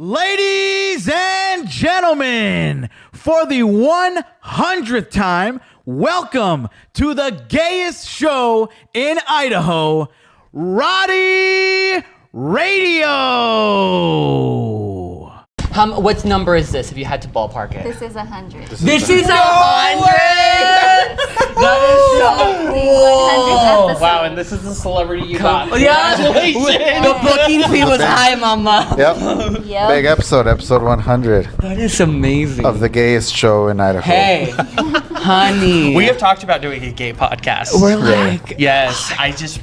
Ladies and gentlemen, for the 100th time, welcome to the gayest show in Idaho, Roddy Radio. What number is this if you had to ballpark it? This is 100. This is 100! That is so cool! Wow, and this is the celebrity you got. Yeah! The booking fee was high, mama. Yep. Yep. Big episode 100 That is amazing. of the gayest show in Idaho. Hey, honey. We have talked about doing a gay podcast. We're like... Yes,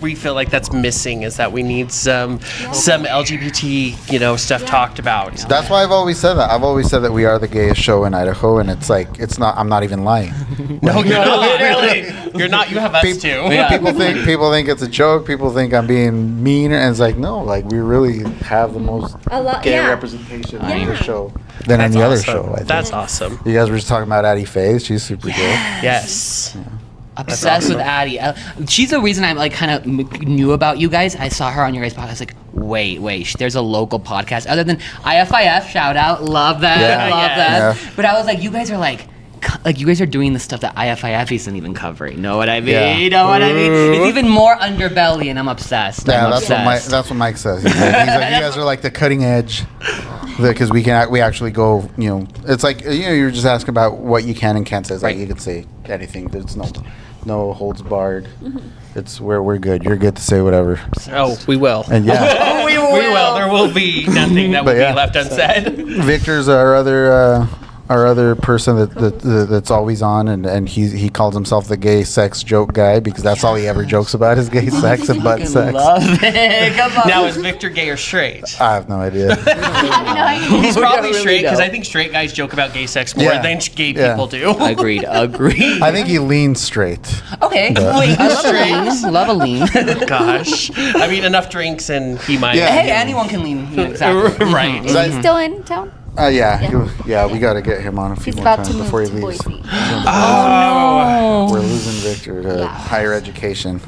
we feel like that's missing is that we need some LGBT, stuff talked about. That's why I've always said that. I've always said that we are the gayest show in Idaho, and it's like, it's not, I'm not even lying. No, you're not. Literally. You're not. You have us too. Yeah. People think it's a joke. People think I'm being mean, and it's like, no, like we really have the most gay representation in your show than any other show. I think. That's awesome. You guys were just talking about Addie Faye. She's super gay. Yes. Yeah. Obsessed with Addie. She's the reason I kind of knew about you guys. I saw her on your guys' podcast. I was like, wait, there's a local podcast other than IFIF. Shout out, love that, love that. Yeah. But I was like, you guys are like you guys are doing the stuff that IFIF isn't even covering. Know what I mean? Yeah. You know what I mean? It's even more underbelly, and I'm obsessed. Yeah, I'm that's what Mike says. He's like, you guys are like the cutting edge, because we actually go. It's like you're just asking about what you can and can't say. It's like you can say anything. There's no holds barred. It's where we're good. You're good to say whatever. Oh, we will. And yeah, we will. There will be nothing that will be left unsaid. Victor's our other person that's always on, and he calls himself the gay sex joke guy because that's all he ever jokes about is gay sex and butt sex. Love it. Come on. Now, is Victor gay or straight? I have no idea. He's probably really straight because know. I think straight guys joke about gay sex more than gay people do. Agreed. I think he leans straight. Okay. Wait, I love a lean. Gosh. I mean, enough drinks and he might. Yeah. Hey, anyone can lean. Exactly. Right. Is he still in town? Yeah, we got to get him on a few He's more about times to move before he to leaves. Boise. Oh. We're losing Victor to higher education.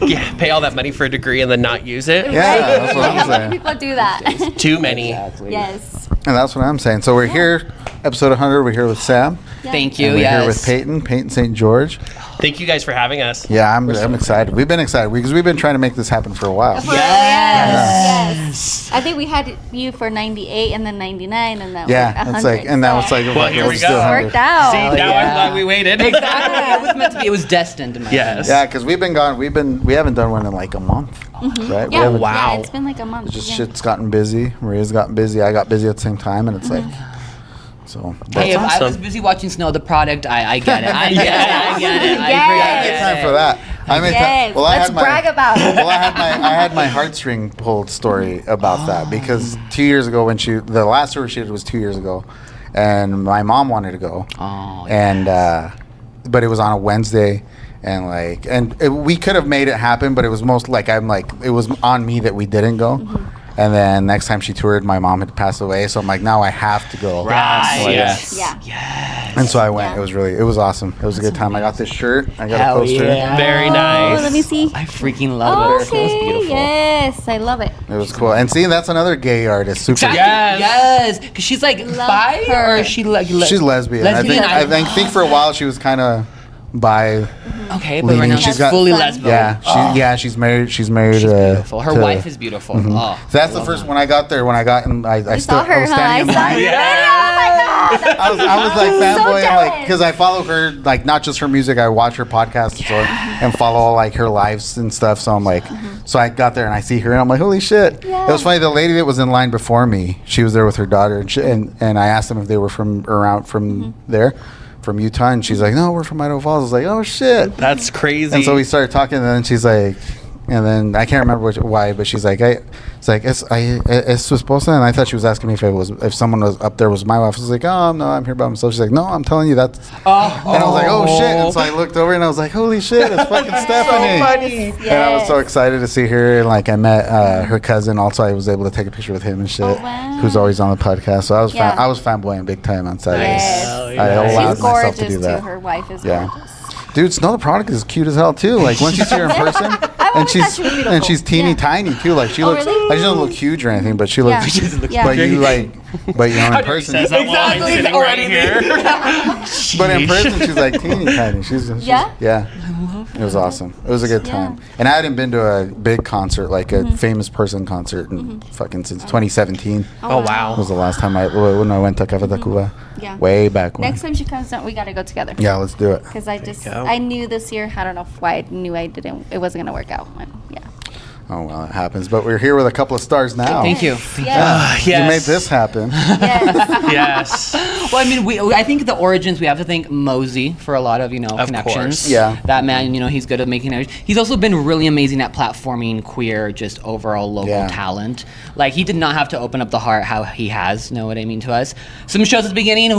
Yeah, pay all that money for a degree and then not use it. Yeah, that's what How I'm many saying. people do that? Too many. Exactly. Yes. And that's what I'm saying. So we're here, episode 100. We're here with Sam. Thank you. And we're Yes. here with Peyton St. George. Thank you guys for having us. Yeah, I'm excited. We've been excited because we've been trying to make this happen for a while. Yes. I think we had you for 98 and then 99 and then 100. It's like, and now it's like, Well, here we let's go. do 100. Worked out. See, now I'm glad we waited. Exactly. It was meant to be. It was destined. In my Yes. Yeah, because we've been gone. We haven't done one in like a month, right? Yeah, Wow. yeah, it's been like a month. Just yeah. shit's gotten busy. Maria's gotten busy. I got busy at the same time, and it's like, so. Hey, if I awesome. was busy watching Snow the Product, I get it. I get it. I get it. I Yes. get Time for that. I mean, Yes. Let's brag about it. Well, I had my heartstring pulled story about that because 2 years ago when the last tour she did was 2 years ago, and my mom wanted to go, and but it was on a Wednesday, and we could have made it happen, but it was most like it was on me that we didn't go. And then next time she toured, my mom had passed away, so I'm like, now I have to go. Right. So, Yes. Yeah. And so I went. Yeah. It was awesome. It was a good time. I got this shirt. I got a poster. Very nice. Oh, let me see. I freaking love it. It smells beautiful. Yes, I love it. It was cool. And see, that's another gay artist. Super. Yes. Yes. Because she's like bi her. or is she like She's lesbian. Lesbian, I think for a while she was kind of bi. Okay, but right now She's she's got- fully lesbian. Yeah, she's married. She's married. She's beautiful. Her to- wife is beautiful. Oh, So that's the first when I got there. When I got in, I You still saw her, I was huh? I standing in saw line. you. Yeah. Oh my God. I was like I'm so fanboy, jealous. because I follow her, like not just her music. I watch her podcast and follow like her lives and stuff. So I'm like, so I got there and I see her and I'm like, holy shit! Yeah. It was funny. The lady that was in line before me, she was there with her daughter, and I asked them if they were from there, from Utah, and she's like, no, we're from Idaho Falls. I was like, oh shit! That's crazy. And so we started talking, and then she's like, and then I can't remember why, but she's like, it's su esposa, and I thought she was asking me if someone was up there was my wife. I was like, oh no, I'm here by myself. She's like, no, I'm telling you that's. And I was like, oh shit! And so I looked over and I was like, holy shit, it's fucking Stephanie. funny. And I was so excited to see her, and like I met her cousin. Also, I was able to take a picture with him and shit. Oh, wow. Who's always on the podcast. So I was Yeah. I was fanboying big time on Saturday. Yes. I allowed She's myself gorgeous to do too. that. Her wife is Yeah. gorgeous. Dude, Snow the Product is cute as hell too. Like once you see her in person, I and thought she was beautiful. she's teeny Yeah. tiny too. Like she Oh, looks, really? like she doesn't look huge or anything, but she Yeah. looks. She doesn't look But you like, but you know, in person. Says that while I'm sitting right here. But in person, she's like teeny tiny. She's Yeah? yeah. I love her. It was awesome. It was a good time. And I hadn't been to a big concert, like a famous person concert, in fucking since 2017. Oh wow. Was the last time when I went to Café Tacuba. Yeah. Way back when. Next time she comes down, we gotta go together. Yeah, let's do it. Because go. I knew this year, I don't know why I knew it wasn't gonna work out. And, yeah. Oh well, it happens. But we're here with a couple of stars now. Thank you. Yes. You made this happen. Yes. Yes. Well, I mean, I think the origins, we have to thank Mosey for a lot of, connections. course. Yeah. That man, he's good at making it. He's also been really amazing at platforming queer, just overall local talent. Like, he did not have to open up the heart how he has, know what I mean, to us. Some shows at the beginning,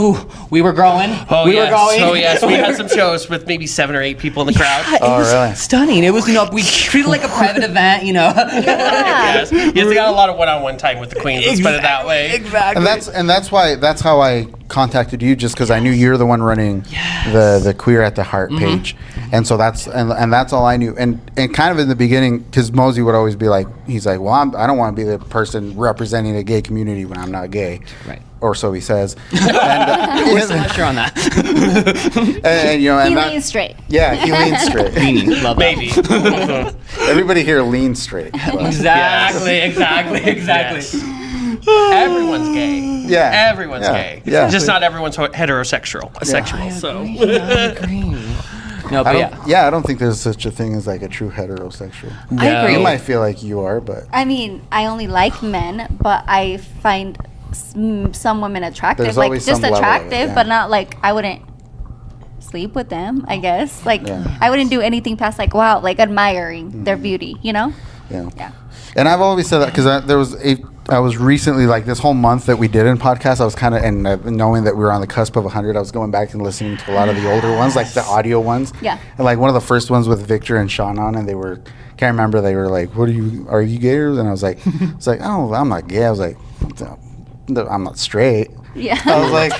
we were growing. Oh we yes. were going. Oh yes. We had some shows with maybe 7 or 8 people in the crowd. It was really? stunning. It was, we treated it like a private event, Yes. Yes. We got a lot of one-on-one time with the queens. Let's put it that way. Exactly. And that's how I contacted you, just because I knew you're the one running the Queer at the Heart page, and so that's all I knew. And kind of in the beginning, because Mosey would always be like, he's like, well, I don't want to be the person representing a gay community when I'm not gay, Right. Or so he says. We're still not sure on that. and He and leans straight. Yeah, he leans straight. Love that. Maybe. Everybody here leans straight. Exactly. Yes. Everyone's gay. Yeah. Everyone's Yeah. gay. Yeah. Just not everyone's heterosexual. Sexual. So. No, but I don't think there's such a thing as like a true heterosexual. I agree. You might feel like you are, but I mean, I only like men, but I find some women attractive. There's Like, always just some level of it, attractive, yeah. but not like I wouldn't sleep with them, I guess. Like, Yeah. I wouldn't do anything past like, wow, like admiring their beauty, yeah. Yeah. And I've always said that because I was recently, like this whole month that we did in podcast, I was kind of, and knowing that we were on the cusp of 100, I was going back and listening to a lot of the older ones, like the audio ones. Yeah. And like one of the first ones with Victor and Sean on, and can't remember, they were like, are you gay? And I was like, oh, I'm not gay. I was like, I'm not straight. Yeah. I was like,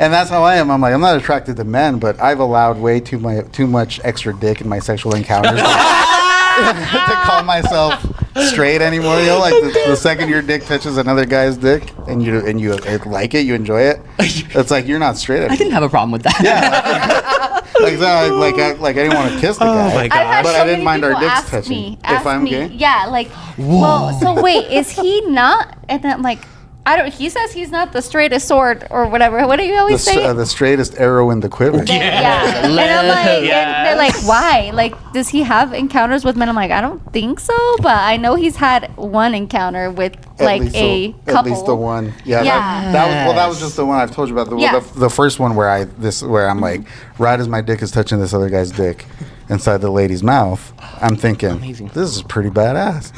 and that's how I am. I'm like, I'm not attracted to men, but I've allowed way too much extra dick in my sexual encounters to call myself straight anymore. Like the second your dick touches another guy's dick and you like it, you enjoy it. It's like you're not straight anymore. I didn't have a problem with that. I didn't want to kiss the guy. my I've had But so I didn't many mind our people dicks ask touching. me, If I'm gay? Yeah, like, well, so wait, is he not? And then I'm like, he says he's not the straightest sword or whatever. What do you always say? The straightest arrow in the quiver. Yeah. And I'm like, Yes. and they're like, why? Like, does he have encounters with men? I'm like, I don't think so, but I know he's had one encounter with like a couple. At least the one. Yeah. Yeah. That was just the one I've told you about. Yeah. The first one where I'm like, right as my dick is touching this other guy's dick inside the lady's mouth, I'm thinking, Amazing. this is pretty badass.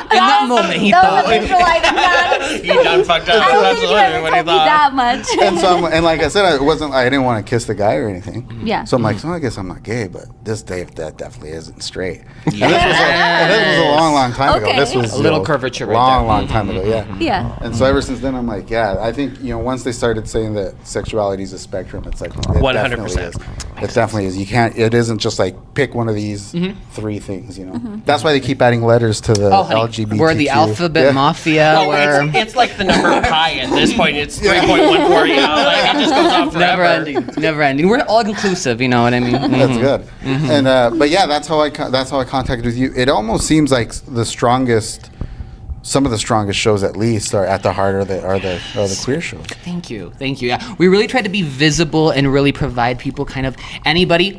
In that moment, he That thought. was a visual I did not. He done fucked up. I don't That's think he literally ever what he told me thought. that much. and like I said, I didn't want to kiss the guy or anything. Yeah. So I'm like, I guess I'm not gay, but that definitely isn't straight. And this was a long time ago. Okay. This was A little curvature right long there. time ago. Yeah. Yeah. And so ever since then, I'm like, yeah, I think, once they started saying that sexuality is a spectrum, it's like, it 100%. It definitely is. It isn't just like pick one of these 3 things, That's why they keep adding letters to the LGBTQ. We're the alphabet mafia. Well, we're it's like the number of pi at this point. It's 3.14. Like it just goes on forever. never ending. We're all inclusive. You know what I mean? That's good. And but yeah, that's how I contacted with you. It almost seems like some of the strongest shows, at least, are at the heart are the queer shows. Thank you. Yeah, we really try to be visible and really provide people kind of anybody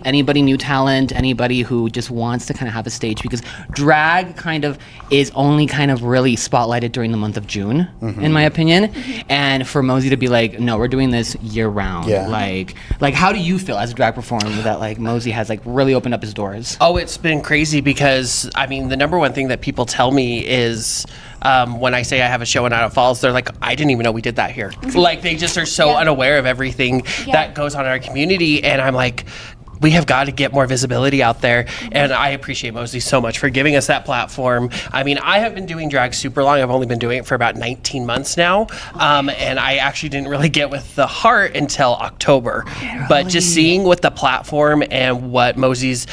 new talent, anybody who just wants to kind of have a stage, because drag kind of is only kind of really spotlighted during the month of June, in my opinion. And for Mosey to be like, no, we're doing this year round. Yeah. Like how do you feel as a drag performer that like Mosey has like really opened up his doors? Oh, it's been crazy because, I mean, the number one thing that people tell me is when I say I have a show in Idaho Falls, they're like, I didn't even know we did that here. Like, they just are so unaware of everything that goes on in our community. And I'm like, we have got to get more visibility out there. And I appreciate Mosey so much for giving us that platform. I mean, I have been doing drag super long. I've only been doing it for about 19 months now. And I actually didn't really get with the heart until October. But just seeing what the platform and what Mosey's,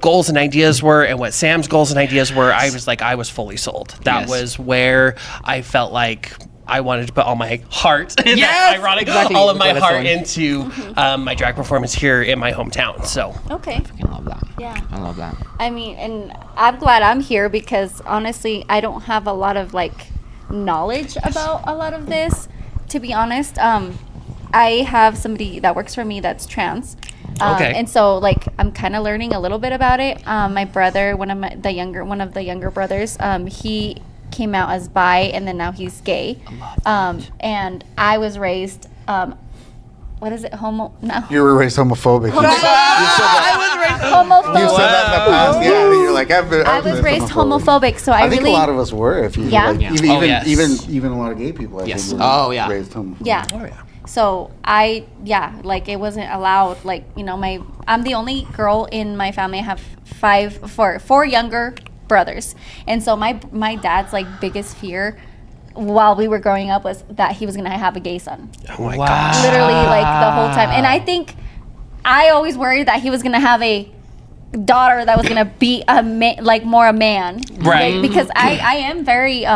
goals and ideas were and what Sam's goals and ideas were, I was fully sold. That was where I felt like I wanted to put all my heart, all of my heart into my drag performance here in my hometown. So Okay. I love that. Yeah. I love that. I mean, and I'm glad I'm here because honestly, I don't have a lot of knowledge about a lot of this. To be honest, I have somebody that works for me that's trans. And so I'm kind of learning a little bit about it. My brother, one of the younger brothers, he came out as bi and then now he's gay. And I was raised what is it? You were raised homophobic. Homophobic. You said that in the past. Yeah, you're like I was raised homophobic, so I think really a lot of us were. If you Yeah? even a lot of gay people. I think were raised homophobic. Yeah. Oh, yeah. So it wasn't allowed. I'm the only girl in my family. I have four younger brothers, and so my dad's biggest fear while we were growing up was that he was gonna have a gay son. Oh my gosh. Literally the whole time, and I think I always worried that he was gonna have a daughter that was gonna be more a man, right? Because I am very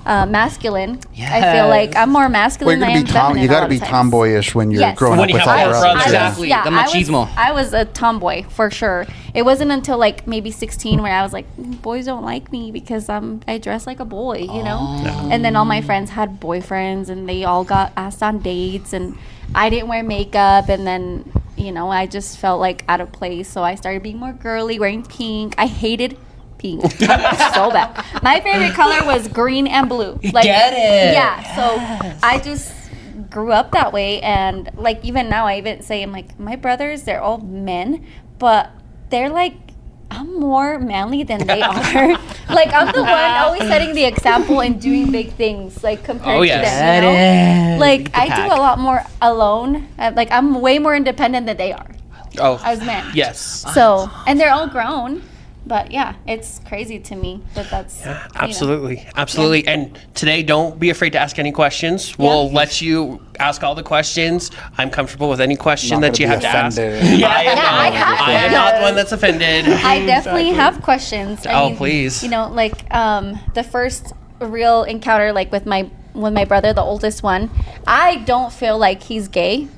masculine. I feel like I'm more masculine than I am feminine. You got to be tomboyish when you're growing up with all your brothers. Exactly. Yeah, the machismo. I was a tomboy for sure. It wasn't until maybe 16 where I was like, boys don't like me because I dress like a boy, And then all my friends had boyfriends and they all got asked on dates and I didn't wear makeup and then I just felt out of place. So I started being more girly, wearing pink. I hated pink so bad. My favorite color was green and blue. Get it? Yeah. So I just grew up that way, and even now, I even say my brothers, they're all men, but they're I'm more manly than they are. I'm the one always setting the example and doing big things compared to them. I do a lot more alone. I'm way more independent than they are. Oh, as men. Yes. So and they're all grown. But yeah, it's crazy to me that that's absolutely. And today, don't be afraid to ask any questions. We'll let you ask all the questions. I'm comfortable with any question that you have to ask. I am not the one that's offended. I definitely have questions. I mean, please. The first real encounter with my brother, the oldest one, I don't feel like he's gay.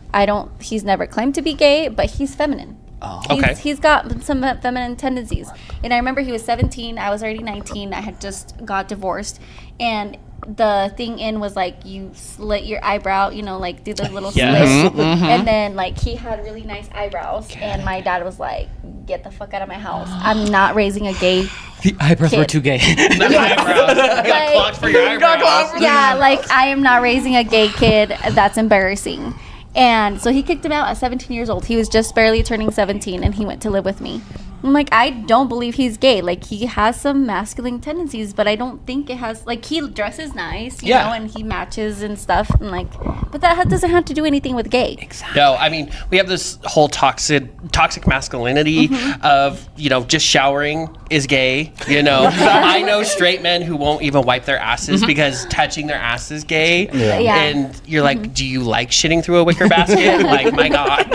He's never claimed to be gay, but he's feminine. Oh. He's got some feminine tendencies. And I remember he was 17, I was already 19, I had just got divorced. And the thing was you slit your eyebrow, do the little slit. And then he had really nice eyebrows. And my dad was like, get the fuck out of my house. I'm not raising a gay The eyebrows were too gay. The eyebrows. You got clocked for your eyebrows. Yeah, I am not raising a gay kid. That's embarrassing. And so he kicked him out at 17 years old. He was just barely turning 17 and he went to live with me. I'm I don't believe he's gay. He has some masculine tendencies, but I don't think it has, he dresses nice, you know, and he matches and stuff. And but that doesn't have to do anything with gay. Exactly. No, I mean, we have this whole toxic masculinity of, just showering is gay. I know straight men who won't even wipe their asses because touching their ass is gay. Yeah. And you're do you like shitting through a wicker basket? My God.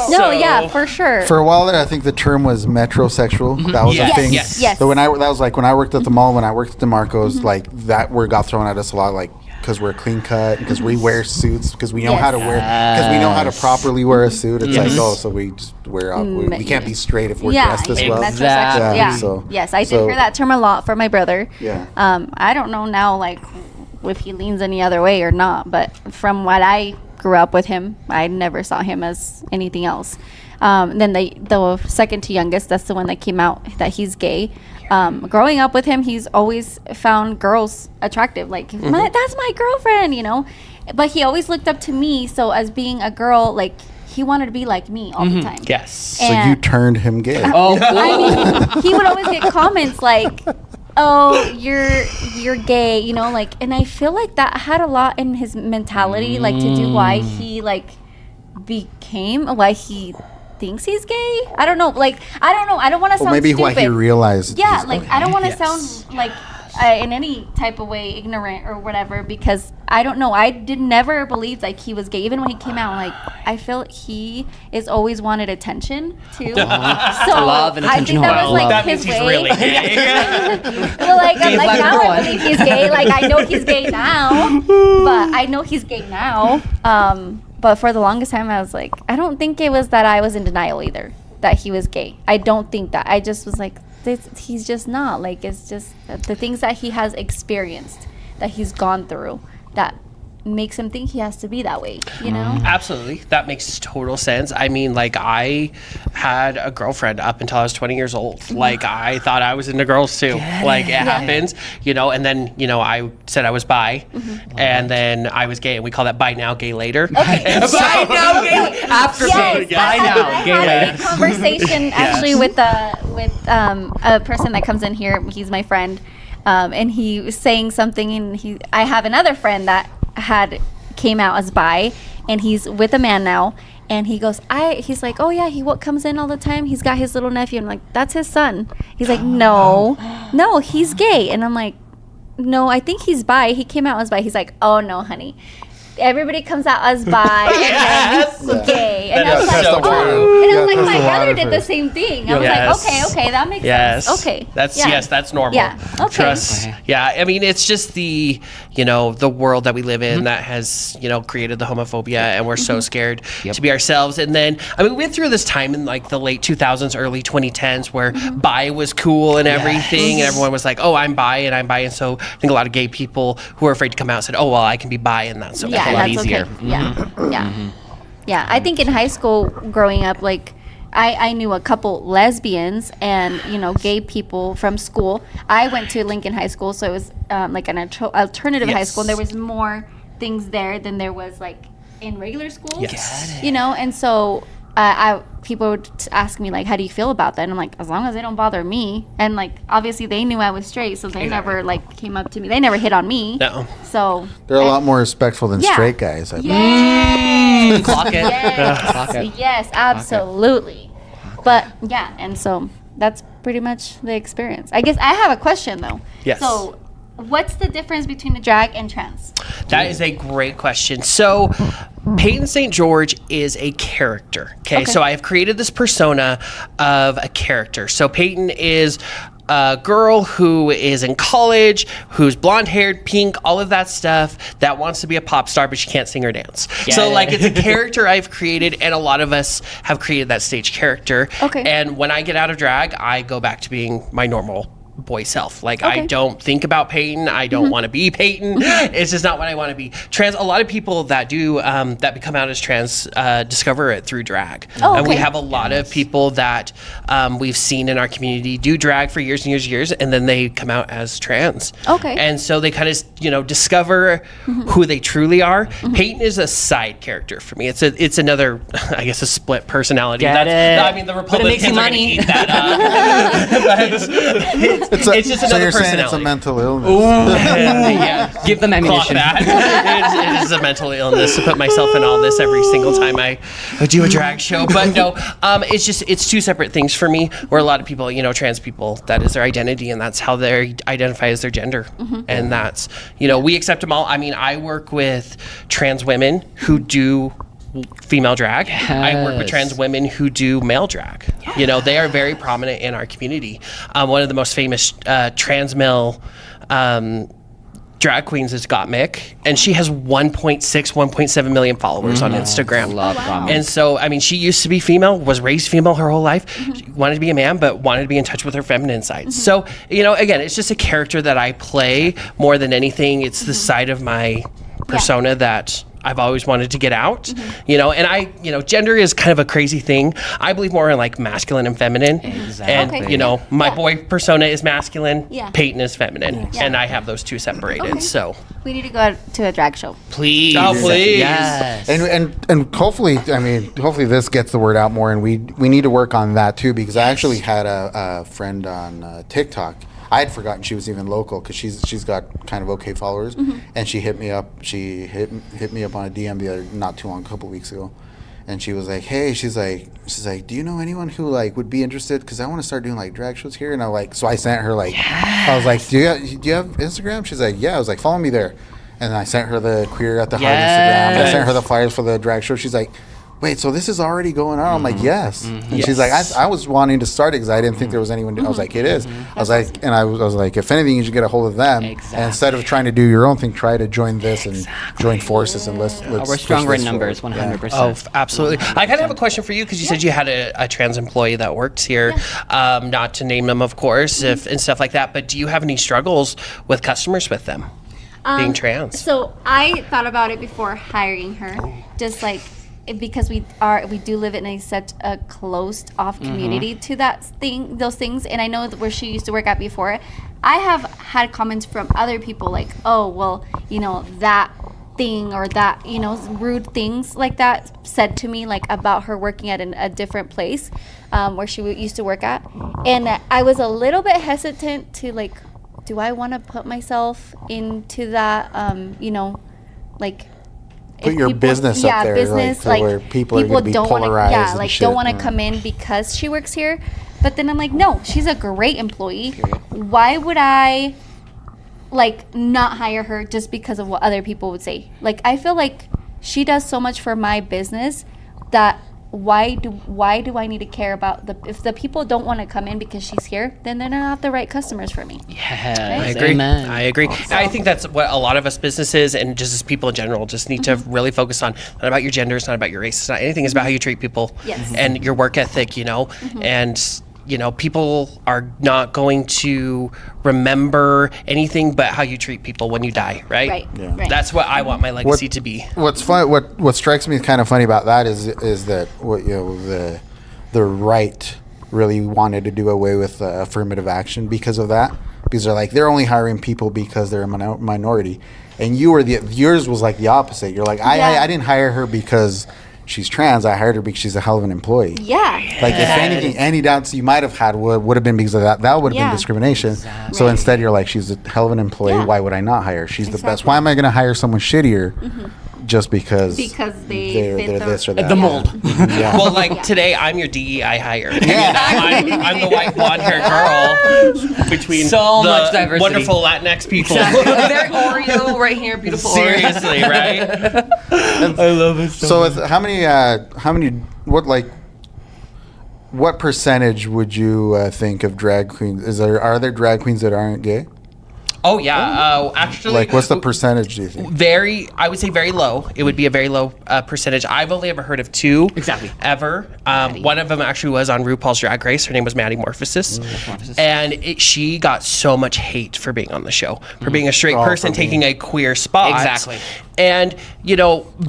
No, yeah, for sure. For a while there, I think the term was metrosexual. That was a thing. Yes. So when I worked at the mall, when I worked at DeMarco's, that word got thrown at us a lot, because we're clean cut, because we wear suits, because we know how to because we know how to properly wear a suit. It's so we just wear out. We can't be straight if we're dressed this well. Metrosexual. Yeah. So, yes, I did hear that term a lot from my brother. Yeah. I don't know now, if he leans any other way or not, but from what I grew up with him, I never saw him as anything else. Then the second to youngest, that's the one that came out that he's gay. Growing up with him, he's always found girls attractive. That's my girlfriend, But he always looked up to me. So as being a girl, he wanted to be like me all the time. Yes. So you turned him gay. I mean, he would always get comments oh, you're gay, and I feel that had a lot in his mentality, to do why he, why he thinks he's gay. I don't know. Like, I don't know. I don't want to sound maybe stupid. what he realized. Yeah, like I don't want to sound like in any type of way ignorant or whatever, because I don't know. I never believed like he was gay. Even when he came out, like I feel he is always wanted attention too. So Love and I attention. think that was like that his means he's way. really gay. Well, like, I'm Gay like black now girl. I believe he's gay. Like I know he's gay now, but I know he's gay now. But for the longest time, I was like, I don't think it was that I was in denial either that he was gay. I don't think that. I just was like, he's just not. Like, it's just the things that he has experienced, that he's gone through, that makes him think he has to be that way, you know? Absolutely. That makes total sense. I mean, like, I had a girlfriend up until I was 20 years old. Like, I thought I was into girls too. Like, it happens, you know, and then, you know, I said I was bi, and then I was gay, and we call that bi now, gay later. Okay. Bi now, gay after Yes, gay. I Bi now, had gay a later. conversation actually with a person that comes in here. He's my friend, and he was saying something, and I have another friend that came out as bi, and he's with a man now, and he goes, he's like, oh yeah, he comes in all the time, he's got his little nephew. I'm like, that's his son. He's like, no, he's gay. And I'm like, no, I think he's bi. He came out as bi. He's like, oh no, honey, everybody comes out as bi and then gay. And I was like, so oh. true. And I was like, Test my the brother water did the first. same thing. I was Yes. like, okay, that makes Yes. sense. Okay. That's Yeah. yes, that's normal. Yeah. Okay. Trust. Okay. Yeah. I mean, it's just the, you know, the world that we live in that has, you know, created the homophobia, and we're so scared to be ourselves. And then, I mean, we went through this time in like the late 2000s, early 2010s where bi was cool and everything, and everyone was like, oh, I'm bi. And so I think a lot of gay people who are afraid to come out said, oh, well, I can be bi, and that's okay. Yeah, lot that's easier. okay. Yeah. I think in high school growing up, like I knew a couple lesbians and, you know, gay people from school. I went to Lincoln High School, so it was like an alternative high school, and there was more things there than there was like in regular schools. Yes. You know, and so people would ask me like, how do you feel about that? And I'm like, as long as they don't bother me. And like, obviously they knew I was straight, so they never like came up to me. They never hit on me. No. So They're a lot more respectful than Yeah. straight guys. I bet. Yes. Clock it. Clock it. Yes, absolutely. But yeah, and so that's pretty much the experience. I guess I have a question though. Yes. So what's the difference between the drag and trans? That is a great question. So, Peyton St. George is a character. Okay, so I have created this persona of a character. So, Peyton is a girl who is in college, who's blonde haired, pink, all of that stuff, that wants to be a pop star, but she can't sing or dance. So, like, it's a character I've created, and a lot of us have created that stage character. Okay. And when I get out of drag, I go back to being my normal boy self. Like, I Okay. don't think about Peyton. I don't want to be Peyton. It's just not what I want to be. Trans, a lot of people that do that become out as trans discover it through drag. Oh, And we okay. have a lot of people that we've seen in our community do drag for years and years and years, and then they come out as trans. Okay. And so they kind of, you know, discover who they truly are. Peyton is a side character for me. It's another, I guess, a split personality. Get it. I mean, the But it makes Republicans you are going to money. eat that up. It's just so another you're saying personality. it's a mental illness. Yeah. Give them Clock ammunition. that. It is a mental illness to put myself in all this every single time I do a drag show. But no, it's two separate things for me, where a lot of people, you know, trans people, that is their identity, and that's how they identify as their gender. And that's, you know, we accept them all. I mean, I work with trans women who do female drag. I work with trans women who do male drag. You know, they are very prominent in our community. One of the most famous trans male drag queens is Got Mick, and she has 1.7 million followers on Instagram. Love wow. And so, I mean, she used to be female, was raised female her whole life, she wanted to be a man, but wanted to be in touch with her feminine side. So, you know, again, it's just a character that I play more than anything. It's the side of my persona that I've always wanted to get out, you know, and gender is kind of a crazy thing. I believe more in like masculine and feminine. Exactly. And, Okay. you know, my Yeah. boy persona is masculine, Yeah. Peyton is feminine, Yeah. and I have those two separated. Okay. So, We need to go to a drag show. Please. Oh, please. Yes. And hopefully, I mean, hopefully this gets the word out more, and we need to work on that too, because I actually had a friend on TikTok. I had forgotten she was even local, because she's got kind of okay followers, and she hit me up. She hit me up on a DM not too long, a couple weeks ago, and she was like, "Hey," she's like, "Do you know anyone who like would be interested? Because I want to start doing like drag shows here." And I like, so I sent her like, I was like, do you have Instagram?" She's like, "Yeah." I was like, "Follow me there." And I sent her the Queer at the Heart Instagram. I sent her the flyers for the drag show. She's like, "Wait, so this is already going on?" I'm like, "Yes." And she's like, I was wanting to start it because I didn't think there was anyone. I was like, "It is." I was like, I was like, if anything, you should get a hold of them. Exactly. And instead of trying to do your own thing, try to join this and join forces and let's We're stronger in numbers, 100%. Oh, absolutely. I kind of have a question for you because you said you had a trans employee that works here, not to name them, of course, and stuff like that. But do you have any struggles with customers with them being trans? So I thought about it before hiring her, just like because we do live in such a closed off community to those things, and I know that where she used to work at before, I have had comments from other people like, "Oh, well, that thing or that rude things like that said to me like about her working at a different place where she used to work at," and I was a little bit hesitant to like, do I want to put myself into that like put your business up there, business, like where people are going to be polarized and shit. don't want to come in because she works here. But then I'm like, no, she's a great employee. Why would I like not hire her just because of what other people would say? Like, I feel like she does so much for my business that why do I need to care about if the people don't want to come in because she's here, then they're not the right customers for me. Yes, I agree. Amen. I agree. I think that's what a lot of us businesses and just as people in general just need to really focus on. Not about your gender, it's not about your race, it's not anything. It's about how you treat people and your work ethic, and people are not going to remember anything but how you treat people when you die, right? Right. Yeah. Right. That's what I want my legacy to be. What's fun? What strikes me kind of funny about that is that the right really wanted to do away with affirmative action because of that, because they're only hiring people because they're a minority, and yours was like the opposite. You're like, I didn't hire her because she's trans. I hired her because she's a hell of an employee. Yeah. Like, if anything, any doubts you might have had would have been because of that. That would have been discrimination. Exactly. So instead, you're like, she's a hell of an employee. Yeah. Why would I not hire her? She's the best. Why am I going to hire someone shittier just because they're this or that? The mold. Yeah. Well, like today, I'm your DEI hire. I'm the white blonde haired girl between So the much diversity. wonderful Latinx people. Very Oreo right here, beautiful. Seriously, right? I love it So what percentage would you think of drag queens? Are there drag queens that aren't gay? Oh yeah, actually. Like, what's the percentage, do you think? I would say very low. It would be a very low percentage. I've only ever heard of two. Exactly. Ever. One of them actually was on RuPaul's Drag Race. Her name was Maddie Morphosis. And she got so much hate for being on the show, for being a straight person taking a queer spot. Exactly. And,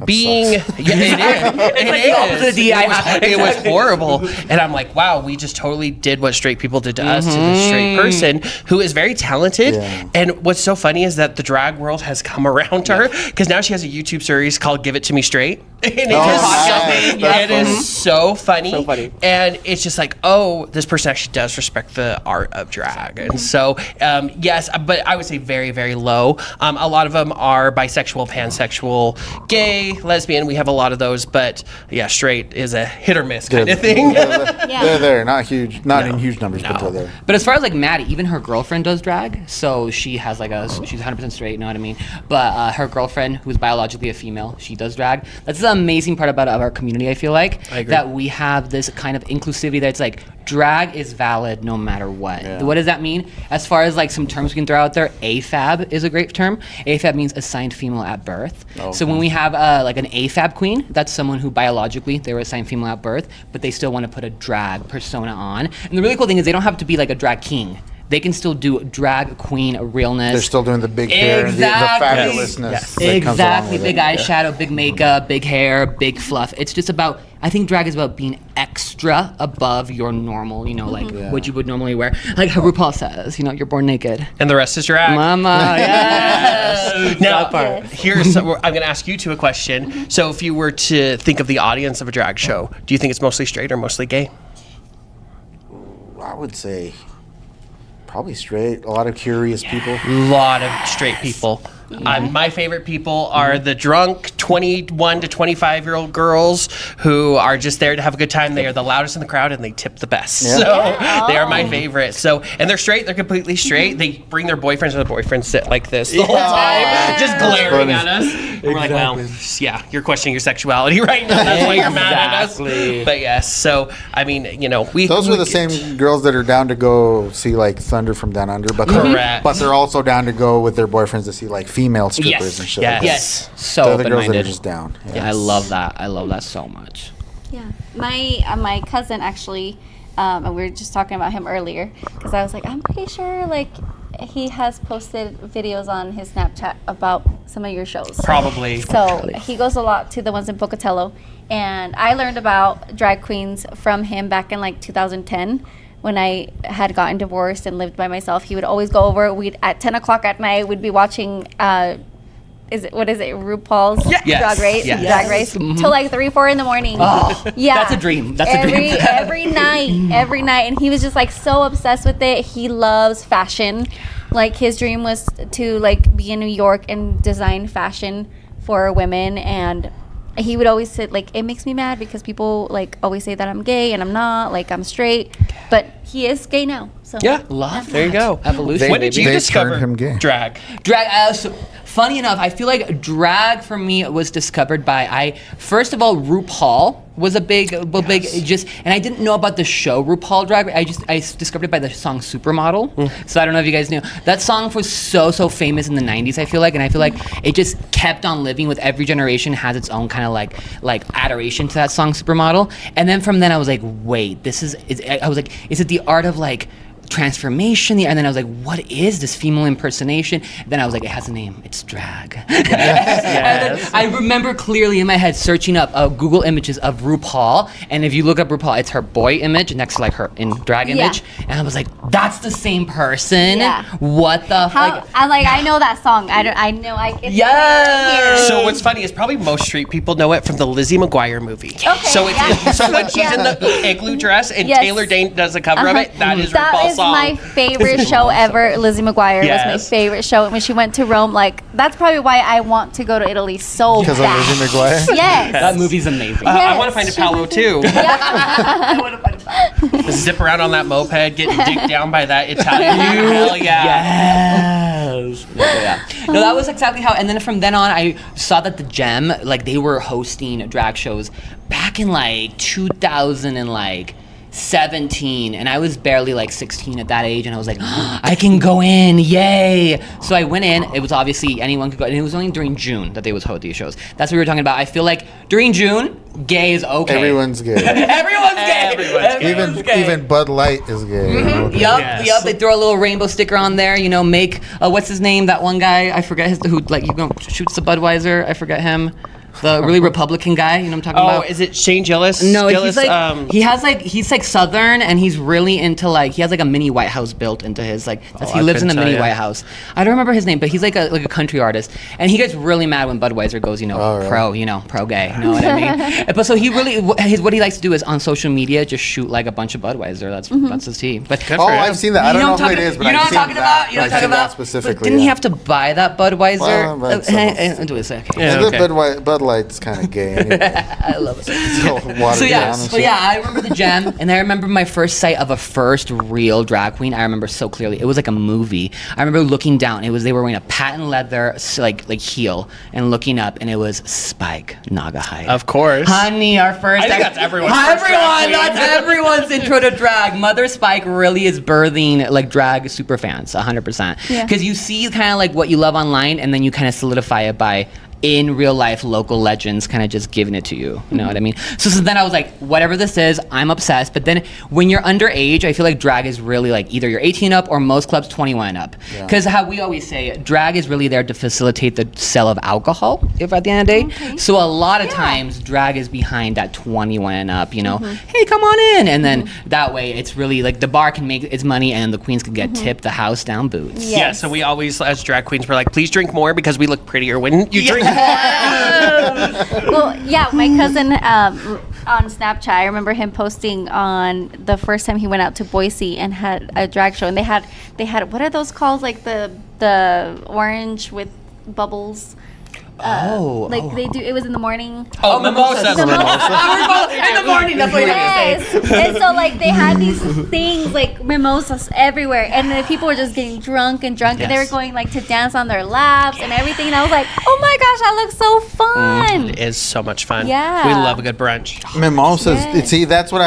being... sucks. Yeah, it is. It was horrible. And I'm like, wow, we just totally did what straight people did to us, to this straight person who is very talented. Yeah. And what's so funny is that the drag world has come around to her because now she has a YouTube series called Give It To Me Straight. And it is so funny. So funny. And it's just like, oh, this person actually does respect the art of drag. And so, yes, but I would say very, very low. A lot of them are bisexual, pansexual, gay, lesbian. We have a lot of those. But yeah, straight is a hit or miss kind of thing. They're there, not huge, not in huge numbers, but they're there. But as far as like Maddie, even her girlfriend does drag, so she has she's 100% straight, you know what I mean? But her girlfriend, who's biologically a female, she does drag. That's the amazing part about our community, I feel like. I agree. That we have this kind of inclusivity that's like, drag is valid no matter what. Yeah. What does that mean? As far as like some terms we can throw out there, AFAB is a great term. AFAB means assigned female at birth. So when we have like an AFAB queen, that's someone who biologically they were assigned female at birth, but they still want to put a drag persona on. And the really cool thing is they don't have to be like a drag king. They can still do drag queen realness. They're still doing the big hair and the fabulousness. Yes. That comes along with Big it. eyeshadow, big makeup, big hair, big fluff. It's just about, I think drag is about being extra above your normal, what you would normally wear. Like how RuPaul says, you're born naked. And the rest is drag. Mama, yes. Now, I'm going to ask you two a question. So if you were to think of the audience of a drag show, do you think it's mostly straight or mostly gay? I would say probably straight. A lot of curious people. A lot of straight people. My favorite people are the drunk 21 to 25-year-old girls who are just there to have a good time. They are the loudest in the crowd and they tip the best. So they are my favorite. So, and they're straight. They're completely straight. They bring their boyfriends, and the boyfriends sit like this the whole time, just glaring at us. And we're like, well, yeah, you're questioning your sexuality right now. That's why you're mad at us. But yes, so I mean, those are the same girls that are down to go see like Thunder from Down Under, but they're also down to go with their boyfriends to see like female strippers and shit. Yes, so they're the girls that are open-minded. just down. Yeah, I love that. I love that so much. Yeah, my cousin actually, and we were just talking about him earlier because I was like, I'm pretty sure like he has posted videos on his Snapchat about some of your shows. Probably. So he goes a lot to the ones in Pocatello, and I learned about drag queens from him back in like 2010. When I had gotten divorced and lived by myself, he would always go over. At 10 o'clock at night, we'd be watching. RuPaul's Drag Race, Drag Race, till like 3-4 in the morning. Oh, yeah, that's a dream. That's a dream. every night, and he was just like so obsessed with it. He loves fashion. Like his dream was to like be in New York and design fashion for women, and he would always say like, it makes me mad because people like always say that I'm gay and I'm not, like I'm straight, but he is gay now. So love. There you go. Evolution. When did you discover turned him gay. Drag? So, funny enough, I feel like drag for me was discovered by first of all, RuPaul was a big and I didn't know about the show RuPaul Drag Race. I discovered it by the song Supermodel. So I don't know if you guys knew. That song was so famous in the 90s, I feel like, and I feel like it just kept on living with every generation, has its own kind of like adoration to that song Supermodel. And then from then I was like, wait, is it the art of like transformation? And then I was like, what is this female impersonation? Then I was like, it has a name. It's drag. And then I remember clearly in my head searching up Google images of RuPaul, and if you look up RuPaul, it's her boy image next to like her in drag image, and I was like, that's the same person. What the fuck? I'm like, I know that song. I know. It's right here. So what's funny is probably most street people know it from the Lizzie McGuire movie. Okay, so when she's in the igloo dress and Taylor Dane does a cover of it, that is RuPaul's song. My favorite show ever. Lizzie McGuire was my favorite show. When she went to Rome, like that's probably why I want to go to Italy so bad. Because of Lizzie McGuire? Yes. That movie's amazing. I want to find a Paolo too. I want to find that. Zip around on that moped, getting digged down by that Italian. Hell yeah. Yes. No, that was exactly how. And then from then on, I saw that the Gem, like they were hosting drag shows back in like 2017, and I was barely like 16 at that age, and I was like, I can go in, yay! So I went in. It was obviously anyone could go, and it was only during June that they would host these shows. That's what we were talking about. I feel like during June, gay is okay. Everyone's gay. Everyone's gay. Even Bud Light is gay. Yep. They throw a little rainbow sticker on there. Make what's his name? That one guy, I forget who shoots the Budweiser. I forget him. The really Republican guy, you know what I'm talking about? Oh, is it Shane Gillis? No, Gillis, he's like Southern, and he's really into he has like a mini White House built into his he lives in a mini White House. I don't remember his name, but he's like a country artist, and he gets really mad when Budweiser goes, pro gay, you know what I mean? But so he really, what he likes to do is on social media just shoot like a bunch of Budweiser. That's his tea. But I've seen that. I don't know who it is, but I've seen that. You know what I'm talking about? Specifically. Didn't he have to buy that Budweiser? Do a second. Bud Light's kind of gay anyway. I love it. So I remember the Gem, and I remember my first sight of a first real drag queen. I remember so clearly. It was like a movie. I remember looking down. They were wearing a patent leather like heel, and looking up, and it was Spike Nagahide. Of course, honey, our first. I think that's everyone's. That's everyone's intro to drag. Mother Spike really is birthing like drag super fans, 100%. Because you see kind of like what you love online, and then you kind of solidify it by in real life local legends kind of just giving it to you. You know what I mean? So then I was like, whatever this is, I'm obsessed. But then when you're underage, I feel like drag is really like either you're 18 up or most clubs 21 up. Because how we always say, drag is really there to facilitate the sale of alcohol, if at the end of the day. Okay. So a lot of times drag is behind that 21 and up, hey, come on in. And then that way it's really like the bar can make its money and the queens can get tipped the house down boots. Yeah, so we always, as drag queens, we're like, please drink more because we look prettier when you drink. Well, yeah, my cousin on Snapchat, I remember him posting on the first time he went out to Boise and had a drag show, and they had what are those called, like the orange with bubbles. Like they do. It was in the morning. Oh, mimosas. In the morning. That's what you're Yes. gonna say. And so like they had these things like mimosas everywhere, and then people were just getting drunk, and they were going like to dance on their laps and everything. And I was like, oh my gosh, that looks so fun. It is so much fun. Yeah. We love a good brunch. Mimosas. Yes. See, that's why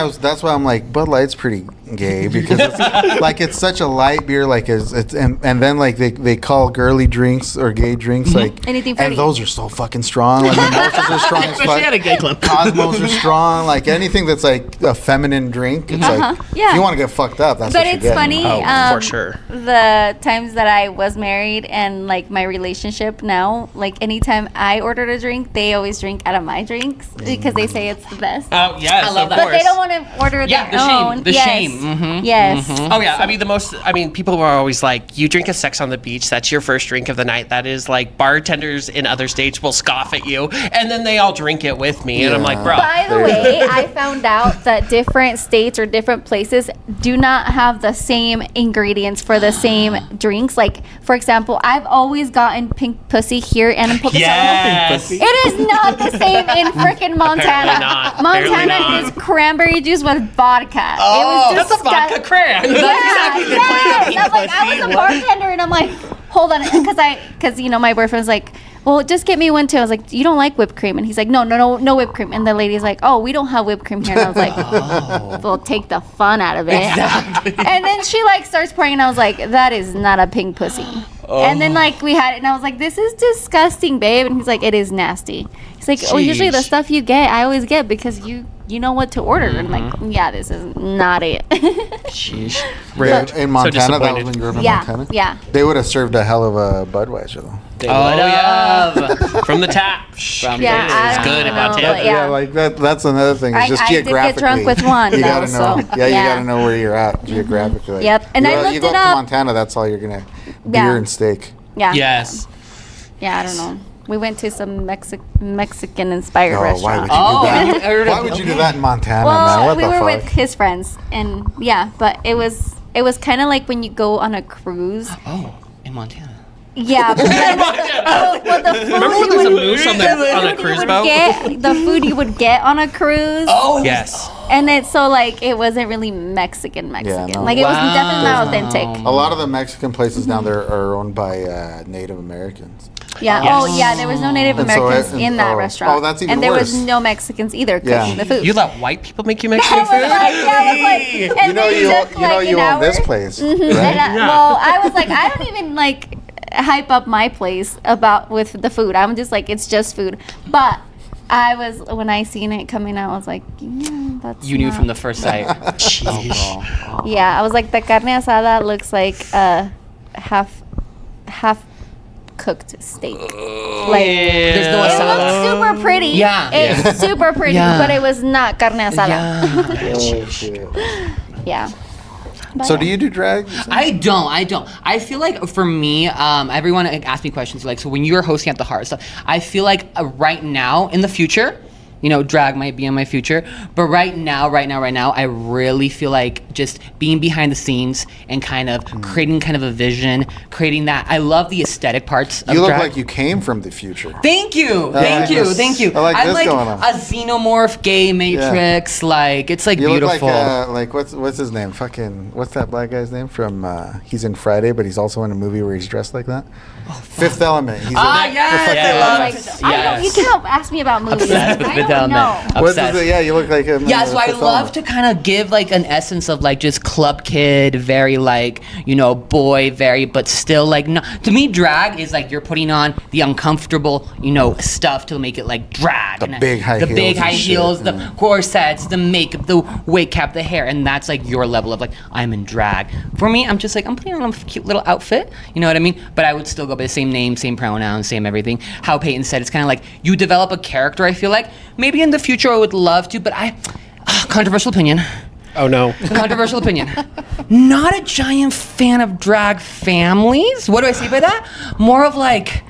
I'm like, Bud Light's pretty gay because it's like it's such a light beer. Like it's and then like they call girly drinks or gay drinks like Anything fruity. and those are so fucking strong. Like mimosas are strong as Especially at a fuck. gay club. Cosmos are strong. Like anything that's like a feminine drink. It's like Yeah. if you want to get fucked up, that's But what it's you're funny. getting. For sure. The times that I was married and like my relationship now, like anytime I ordered a drink, they always drink out of my drinks because they say it's the best. Oh yes, I love of that. But they course. don't want to order Yeah, their the shame. own. The Yes. shame. Mhm. Yes. Oh yeah, I mean people were always like, you drink a Sex on the Beach, that's your first drink of the night. That is like bartenders in other states will scoff at you, and then they all drink it with me, and I'm like, bro. By the way, I found out that different states or different places do not have the same ingredients for the same drinks. Like, for example, I've always gotten pink pussy here and in Pocatello. Yes. It is not the same in frickin' Montana. Apparently not. Apparently Montana not. is cranberry juice with vodka. Oh, it was That's a vodka cran. Yeah, yes. I'm like, I was a bartender and I'm like, hold on, because you know my boyfriend's like, well, just get me one too. I was like, you don't like whipped cream, and he's like, no whipped cream. And the lady's like, oh, we don't have whipped cream here. And I was like, well, take the fun out of it. Exactly. And then she like starts pouring, and I was like, that is not a pink pussy. And then like we had it, and I was like, this is disgusting, babe. And he's like, it is nasty. He's like, oh, usually the Sheesh. stuff you get, I always get because you know what to order. And like, yeah, this is not it. Sheesh. In Montana, that was disappointed. when you were in Yeah, Montana. yeah. They would have served a hell of a Budweiser though. Oh yeah. From the tap. From Yeah, I It's don't good in know, Montana. but yeah. like that's another thing. It's just I did get geographically. drunk with one, You though, gotta know. so, Yeah, you yeah. gotta know where you're at geographically. Yep, and you I go- looked you go it up to up. Montana, that's all you're gonna Yeah. beer and steak. Yeah. Yes. Yeah, I don't know. We went to some Mexican inspired Oh, why would restaurant. you Oh, do I that? heard Why of- would you do that in Montana, man? Well, What we the were fuck? with his friends, and yeah, but it was kind of like when you go on a cruise. Oh, in Montana. Yeah, but the food Remember when you there's a would- moose on a you cruise would boat? the food you would get on a cruise. Oh Yes. And it's so like it wasn't really Mexican. no. Like it was Wow. definitely not authentic. A lot of the Mexican places down there are owned by Native Americans. Yeah. Yes. Oh yeah, there was no Native And so Americans it- in that oh. restaurant. Oh, that's even And there was worse. no Mexicans either cooking Yeah. the food. You let white people make you I Mexican was food? like, yeah, I was like, and You know they you took, like, an own hour. this place, And right? well, I was like, I don't even like hype up my place about with the food. I'm just like, it's just food. But I was when I seen it coming out, I was like, yeah, that's. You knew not- from the first sight. Yeah, I was like, the carne asada looks like a half cooked steak. Like There's no it asada. looked super pretty. Yeah. It's super pretty, Yeah. but it was not carne asada. Yeah. Yeah. But So yeah. do you do drag? I don't. I feel like for me, everyone asks me questions like, so when you're hosting at the Heart stuff, I feel like right now in the future, you know, drag might be in my future, but right now, I really feel like just being behind the scenes and kind of creating kind of a vision, creating that. I love the aesthetic parts of You look drag. like you came from the future. Thank you. like this. Thank you. I like I'm this like going on. a xenomorph gay matrix. Like it's like You beautiful. look like what's his name? Fucking what's that black guy's name from? He's in Friday, but he's also in a movie where he's dressed like that. Fifth Element. He's Ah, in, yes. fucking- Yes. I don't, you can't ask me about movies. Obsessed with I Fifth don't Element. know. What's Obsessed. his, yeah, you look like him. Yeah, in so I Fifth love Element. to kind of give like an essence of like just club kid, very like, you know, boy, very, but still like, no, to me, drag is like you're putting on the uncomfortable, you know, stuff to make it like drag. The And big high the heels big and high shit, heels, the yeah. corsets, the makeup, the wig cap, the hair, and that's like your level of like, I'm in drag. For me, I'm just like, I'm putting on a cute little outfit, you know what I mean? But I would still go by the same name, same pronouns, same everything. How Peyton said, it's kind of like you develop a character, I feel like. Maybe in the future I would love to, but controversial opinion. Oh no. Controversial opinion. Not a giant fan of drag families. What do I say by that? More of like,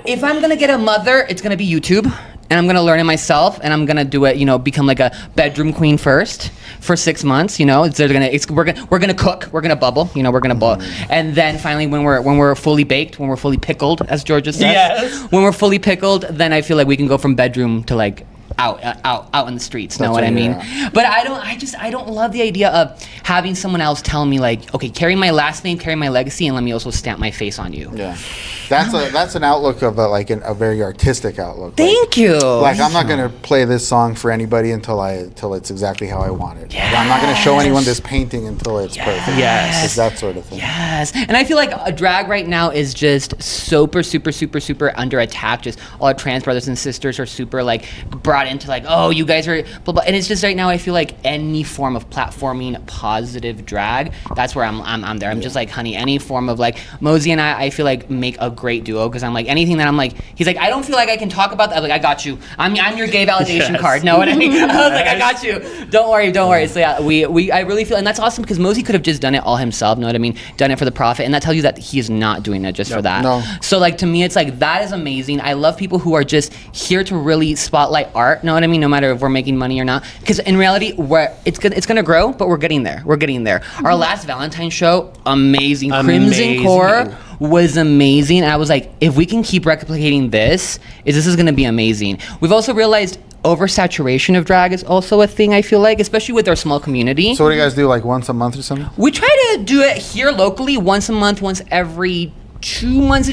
if I'm gonna get a mother, it's gonna be YouTube. and I'm gonna learn it myself, and I'm gonna do it. Become like a bedroom queen first for 6 months. We're gonna cook, we're gonna bubble. We're gonna boil, and then finally when we're fully baked, when we're fully pickled, as Georgia says, when we're fully pickled, then I feel like we can go from bedroom to like out in the streets. Know what I mean? But I don't love the idea of having someone else tell me like, okay, carry my last name, carry my legacy, and let me also stamp my face on you. Yeah, that's an outlook of a very artistic outlook. Thank you. Like I'm not gonna play this song for anybody until it's exactly how I want it. Like, I'm not gonna show anyone this painting until it's perfect. Yes. It's that sort of thing. Yes, and I feel like a drag right now is just super under attack. Just all our trans brothers and sisters are super like brought into like, oh, you guys are blah blah. And it's just right now I feel like any form of platforming positive drag, that's where I'm there. I'm just like, honey, any form of like Mosey and I feel like make a great duo, because I'm like anything that I'm like, he's like, I don't feel like I can talk about that. I'm like, I got you. I'm your gay validation card. Know what I mean? I was like, I got you. Don't worry. So yeah, I really feel, and that's awesome because Mosey could have just done it all himself. Know what I mean? Done it for the profit, and that tells you that he is not doing it just for that. No. So like to me, it's like that is amazing. I love people who are just here to really spotlight art. Know what I mean? No matter if we're making money or not, because in reality, it's gonna grow, but we're getting there. Our last Valentine's show, amazing. Crimson Core was amazing. I was like, if we can keep replicating this is gonna be amazing. We've also realized oversaturation of drag is also a thing, I feel like, especially with our small community. So what do you guys do, like once a month or something? We try to do it here locally once a month, once every 2 months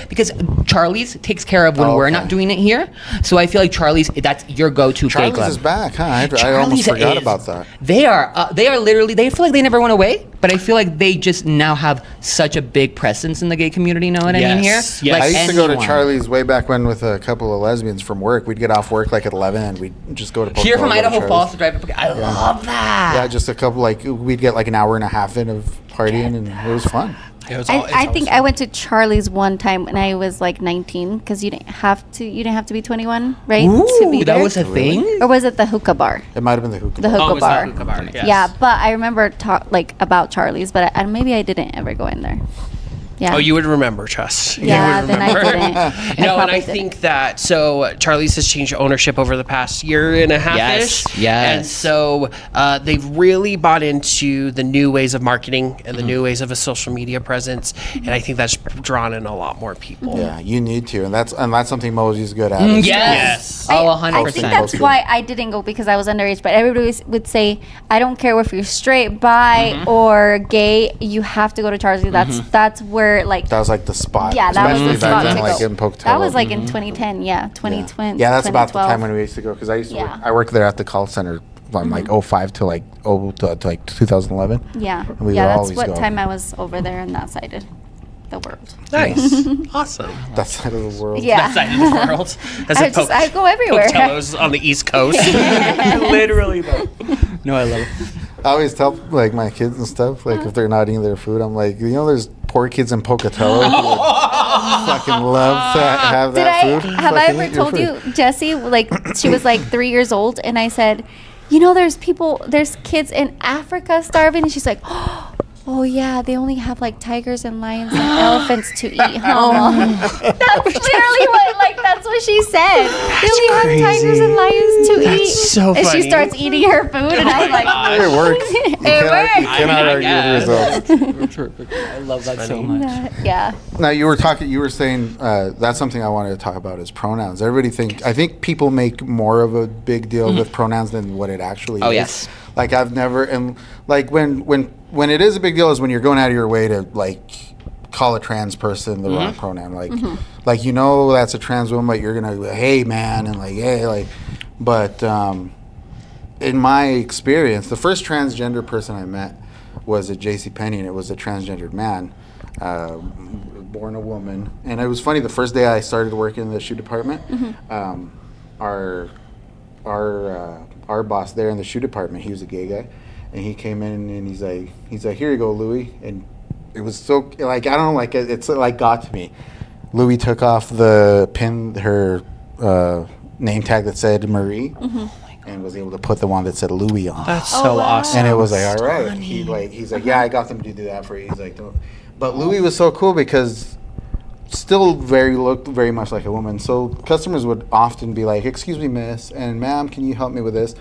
because Charlie's takes care of when we're not doing it here. So I feel like Charlie's, that's your go-to gay club. Charlie's is back, huh? I almost forgot about that. They are literally, they feel like they never went away, but I feel like they just now have such a big presence in the gay community. Know what I mean here? Yes. Like I used to go to anyone. Charlie's way back when with a couple of lesbians from work. We'd get off work like at 11 and we'd just go to Here from go to Idaho Charlie's. Falls to drive. I love that. Yeah, just a couple, like we'd get like an hour and a half in of partying and it was fun. I think I went to Charlie's one time when I was like 19 because you didn't have to be 21, right? to be that there. was a thing? Or was it the hookah bar? It might have been the hookah. The bar. hookah it was bar. the hookah bar, yes. Yeah, but I remember about Charlie's, but maybe I didn't ever go in there. Yeah. Oh, you would remember, trust. Yeah, You would then I remember. didn't. No, and probably I didn't. think that Charlie's has changed ownership over the past year and a half-ish. Yes. And so they've really bought into the new ways of marketing and the new ways of a social media presence, and I think that's drawn in a lot more people. Yeah, you need to, and that's something Mosey's good at. is- Yes. I- Oh, I 100%. think that's why I didn't go because I was underage. But everybody would say, I don't care if you're straight, bi, or gay. You have to go to Charlie's. That's where like. That was like the spot. Yeah, that was the especially spot back to then, like go. in Pocatello. That was like in 2010, yeah, 2020. Yeah, that's about the 2012. time when we used to go because I used to Yeah. I worked there at the call center from like 05 to like 2011. Yeah, And we would that's always what go. time I was over there on that side of the world. Nice. Awesome. That side of the world. Yeah. That side of the world. As I go everywhere. Pocatello's on the East Coast. Literally, though. No, I love it. I always tell like my kids and stuff, like if they're not eating their food, I'm like, there's poor kids in Pocatello who would fucking love to have Did that I food. have I Fucking ever eat your told food. you, Jessie? Like she was like 3 years old, and I said, there's kids in Africa starving, and she's like, oh yeah, they only have like tigers and lions and elephants to eat. That's literally that's what she said. They only have tigers and lions to eat. so And funny. she starts eating her food, and I'm like, It works. You it works. cannot argue with results. I love that so much. Yeah. Now you were saying that's something I wanted to talk about is pronouns. I think people make more of a big deal with pronouns than what it actually Oh, is. yes. Like I've never, and like when it is a big deal is when you're going out of your way to like call a trans person the wrong pronoun. Like that's a trans woman, but you're gonna go, hey man, and like hey like, but in my experience, the first transgender person I met was at JCPenney, and it was a transgendered man. Born a woman, and it was funny. The first day I started working in the shoe department, our boss there in the shoe department, he was a gay guy, and he came in and he's like, here you go, Louis, and it was so like I don't know, like it's like got to me. Louis took off the pin, her name tag that said Marie, and was able to put the one that said Louis on. That's so awesome. And it was like, all right. He's like, yeah, I got them to do that for you. He's like, don't. But Louis was so cool because still looked very much like a woman. So customers would often be like, "Excuse me, miss," and "Ma'am, can you help me with this?"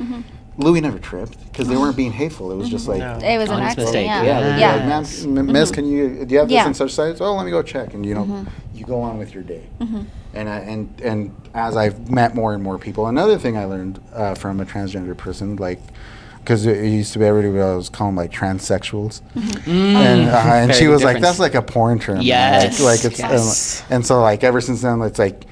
Louis never tripped because they weren't being hateful. It was just like, It was an Honest accident. mistake. Yeah. they'd be Yeah. like, "Ma'am, miss, do you have this Yeah. in such size?" "Oh, let me go check," and you go on with your day. And as I've met more and more people, another thing I learned from a transgender person, like, because it used to be everybody was calling them like transsexuals, and she Very was like, different. "That's like a porn term." Yes. like it's Yes. and so like ever since then, it's like.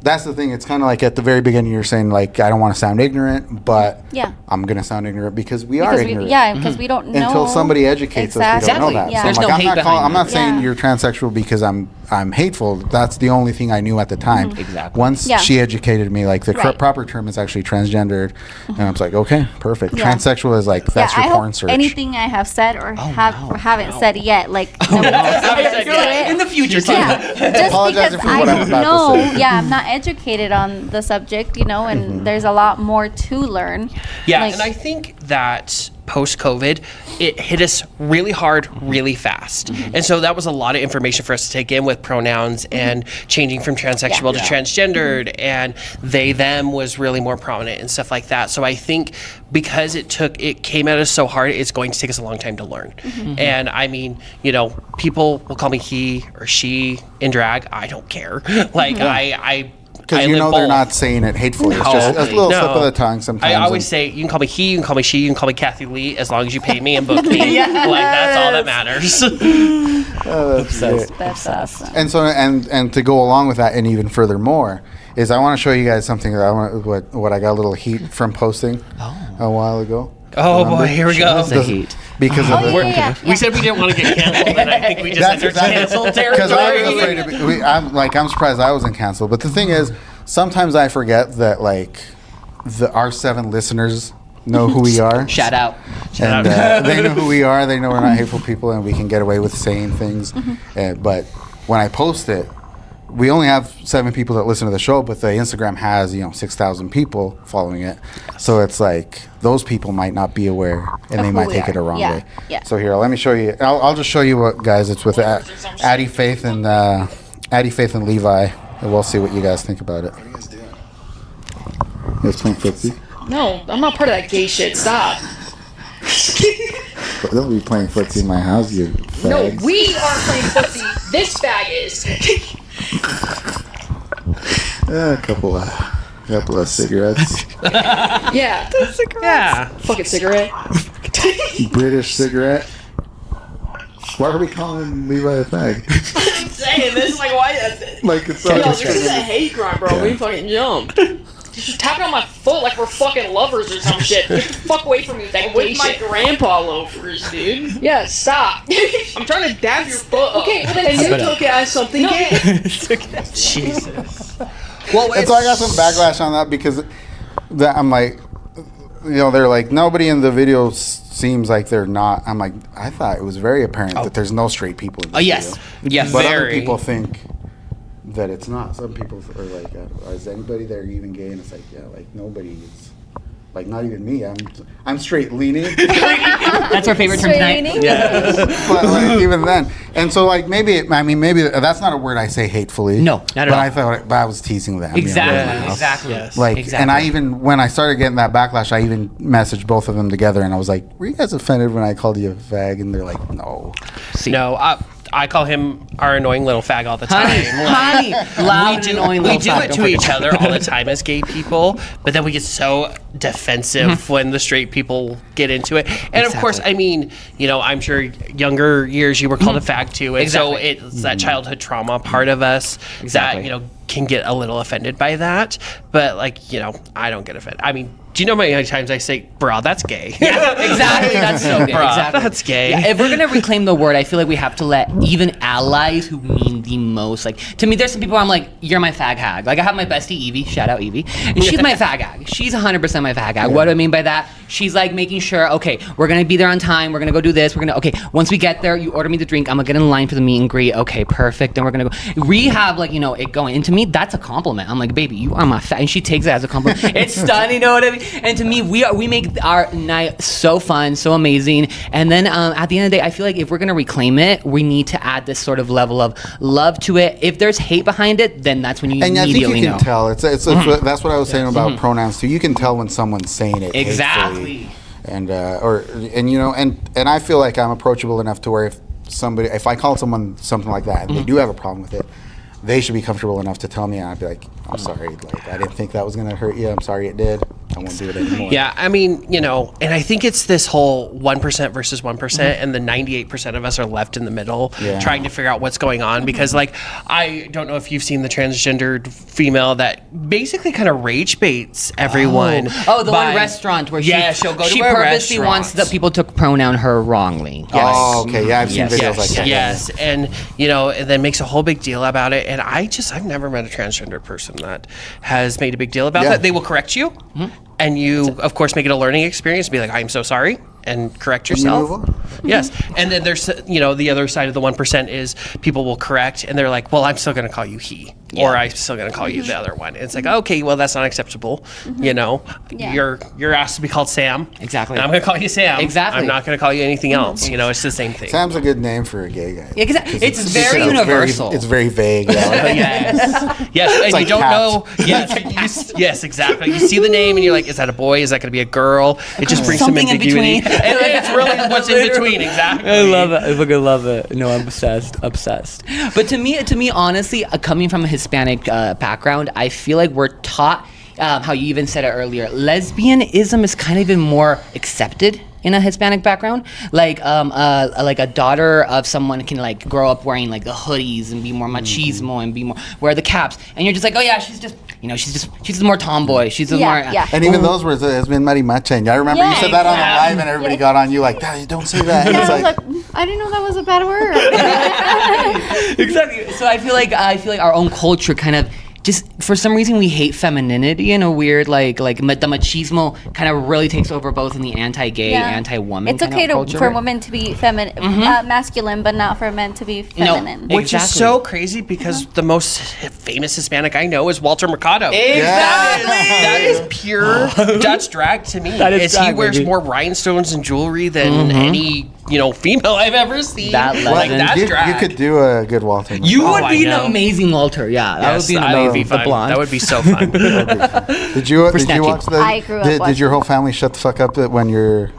That's the thing. It's kind of like at the very beginning, you're saying like, I don't want to sound ignorant, but Yeah. I'm gonna sound ignorant because we are Because ignorant. because we don't know Until somebody educates us, we don't know Exactly. that. Yeah. So There's I'm, no like, hate behind I'm not it. saying Yeah. you're transsexual because I'm hateful. That's the only thing I knew at the time. Exactly. Once Yeah. she educated me, like the Right. proper term is actually transgendered, and I was like, okay, perfect. Yeah. Transsexual is like that's I your hope porn search. anything I have said or no, haven't said yet, like nobody takes offense to it. In the future, too. Yeah, just Apologizing because for I what I'm don't about to know. say. Yeah, I'm not educated on the subject, and there's a lot more to learn. Yeah, Like- and I think that post-COVID, it hit us really hard, really fast. And so that was a lot of information for us to take in with pronouns and changing from transsexual to transgendered, and they, them was really more prominent and stuff like that. So I think because it came at us so hard, it's going to take us a long time to learn. And I mean, people will call me he or she in drag. I don't care. Like I Because live they're both. not saying it hatefully. It's just a little slip of the tongue sometimes. I always and- say you can call me he, you can call me she, you can call me Kathy Lee, as long as you pay me and book me. Like that's all that matters. that's great. That's awesome. And so, and to go along with that, and even furthermore, is I want to show you guys something that I want. What I got a little heat from posting a while ago. Oh Remember? boy, here we go. The heat. Because of the. yeah. We said we didn't want to get canceled, and I think we just That's entered canceled Because I was territory. afraid to be. I'm surprised I wasn't canceled. But the thing is, sometimes I forget that our 7 listeners know who we are. Shout out. And they know who we are. They know we're not hateful people, and we can get away with saying things. But when I post it, we only have 7 people that listen to the show, but the Instagram has 6,000 people following it. So it's like those people might not be aware, and Of they who might we take it are. a wrong Yeah, way. yeah. So here, let me show you. I'll just show you what, guys. It's with Addie Faith and Levi, and we'll see what you guys think about it. What are you guys doing? You guys playing footsie? No, I'm not part of that gay shit. Stop. But they'll be playing footsie in my house, you No, fags. we aren't playing footsie. This bag is. A couple of cigarettes. Yeah. Yeah. Fucking cigarette. British cigarette. Why are we calling Levi a fag? Saying this, like, why? Like it's Yo, such this is a hate crime, bro. We fucking jump. Just tapping on my foot like we're fucking lovers or some shit. Get the fuck away from me with that gay shit. grandpa loafers, dude. Yeah, stop. I'm trying to dab your foot up. Okay, well then and you sit took it as something gay. Jesus. Well, And so I got some backlash on that because I'm like, they're like, nobody in the video seems like they're not. I'm like, I thought it was very apparent that there's no straight people in this Yes. video. Yes. But other Very. people think that it's not. Some people are like, is anybody there even gay? And it's like, yeah, like nobody is. Like not even me. I'm straight leaning. That's our favorite term tonight. Straining. But like, even then, and so like maybe that's not a word I say hatefully. No, not at but all. I thought I was teasing them. Exactly. know? Exactly. Yes. Like, Exactly. and I even when I started getting that backlash, I even messaged both of them together, and I was like, "Were you guys offended when I called you a fag?" And they're like, "No." No, I call him our annoying little fag all the time. Honey, loud and annoying We little do fag, it don't to forget. each other all the time as gay people, but then we get so defensive when the straight people get into it. And of course, Exactly. I mean, I'm sure younger years you were called a fag too, and so Exactly. it's that childhood trauma part of us Exactly. that can get a little offended by that. But I don't get offended. I mean, do you know how many times I say, "Bro, that's gay"? Yeah, exactly. That's so good. Bruh, Exactly. that's gay. Yeah, if we're gonna reclaim the word, I feel like we have to let even allies who mean the most. Like to me, there's some people I'm like, "You're my fag hag." Like I have my bestie Evie, shout out Evie, and she's my fag hag. She's 100% my fag hag. What do I mean by that? She's like making sure, okay, we're gonna be there on time. We're gonna go do this. Okay, once we get there, you order me the drink. I'm gonna get in line for the meet and greet. Okay, perfect. Then we're gonna go. We have it going. And to me, me, that's a compliment. I'm like, baby, you are my and she takes it as a compliment. It's stunning, you know what I mean? And to me, we make our night so fun, so amazing. And then at the end of the day, I feel like if we're gonna reclaim it, we need to add this sort of level of love to it. If there's hate behind it, then that's when you And I think immediately you can know. tell. It's that's what I was saying about pronouns too. You can tell when someone's saying it Exactly. hatefully. And I feel like I'm approachable enough to where if I call someone something like that and they do have a problem with it, they should be comfortable enough to tell me, and I'd be like, I'm sorry, like I didn't think that was gonna hurt you. I'm sorry it did. I won't do it anymore. Yeah, I mean, and I think it's this whole 1% versus 1%, and the 98% of us are left in the middle trying to figure out what's going on. Because, like, I don't know if you've seen the transgendered female that basically kind of rage baits everyone. Oh, the one restaurant where she'll go to she a purposely wants that people to pronoun her wrongly. Oh, okay. Yeah, I've seen videos like that. Yes, and and then makes a whole big deal about it. And I've never met a transgender person that has made a big deal about that. They will correct you, and you, of course, make it a learning experience. Be like, I'm so sorry, and correct yourself. move on. Yes, and then there's the other side of the 1% is people will correct, and they're like, well, I'm still going to call you he, or I'm still going to call you the other one. And it's like, okay, well, that's not acceptable. You're asked to be called Sam. Exactly. And I'm going to call you Sam. Exactly. I'm not going to call you anything else. It's the same thing. Sam's a good name for a gay guy. Exactly. 'Cause It's very universal. It's very vague. Yeah, like, Yes, and like you don't cats. know. Yes, exactly. You see the name and you're like, is that a boy? Is that going to be a girl? It just brings Something some in ambiguity. between. And it's really what's in between, exactly. I love it. I fucking love it. No, I'm obsessed. But to me, honestly, coming from a Hispanic background, I feel like we're taught, how you even said it earlier, lesbianism is kind of even more accepted in a Hispanic background. Like a daughter of someone can like grow up wearing like the hoodies and be more machismo and be more wear the caps, and you're just like, oh yeah, she's just she's more tomboy. She's more And even those words has been marimacha. And I remember you said that on the live, and everybody got on you like, don't say that. And Yeah, it's I was like, like, I didn't know that was a bad word. Exactly. So I feel like our own culture kind of just for some reason we hate femininity in a weird like the machismo kind of really takes over both in the anti-gay, anti-woman. It's okay for women to be feminine, masculine, but not for men to be feminine. Which is so crazy because the most famous Hispanic I know is Walter Mercado. Exactly. That is pure Dutch drag to me. That is drag, he wears baby. more rhinestones and jewelry than any female I've ever seen. That legend. That's drag. you could do a good Walter. You would be I know. an amazing Walter. Yeah, that would be an that would be amazing. The fun. blonde. That would be so fun. Did you snatching. watch the? I grew up Did watching. your whole family shut the fuck up when their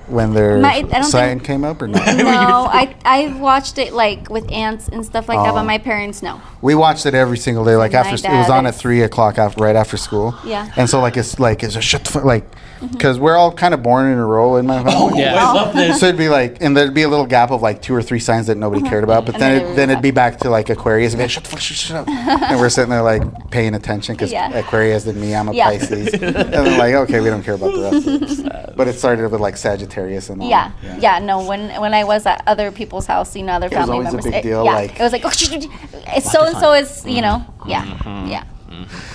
I don't sign think- came up or not? No, I watched it like with aunts and stuff like that, but my parents no. We watched it every single day. Like My after it was on dad at 3 o'clock right after school. Yeah. And so it's a shut the fuck because we're all kind of born in a row in my family. Yeah, I love this. So it'd be and there'd be a little gap of 2 or 3 signs that nobody cared about, but then it'd be back to Aquarius. And shut the fuck, shut up. And we're sitting there paying attention because Aquarius did me. I'm a Pisces. And then okay, we don't care about the rest of it. But it started with Sagittarius and all. Yeah. No, when I was at other people's house, other was family always a members, big deal, it was like, it's so and so is yeah.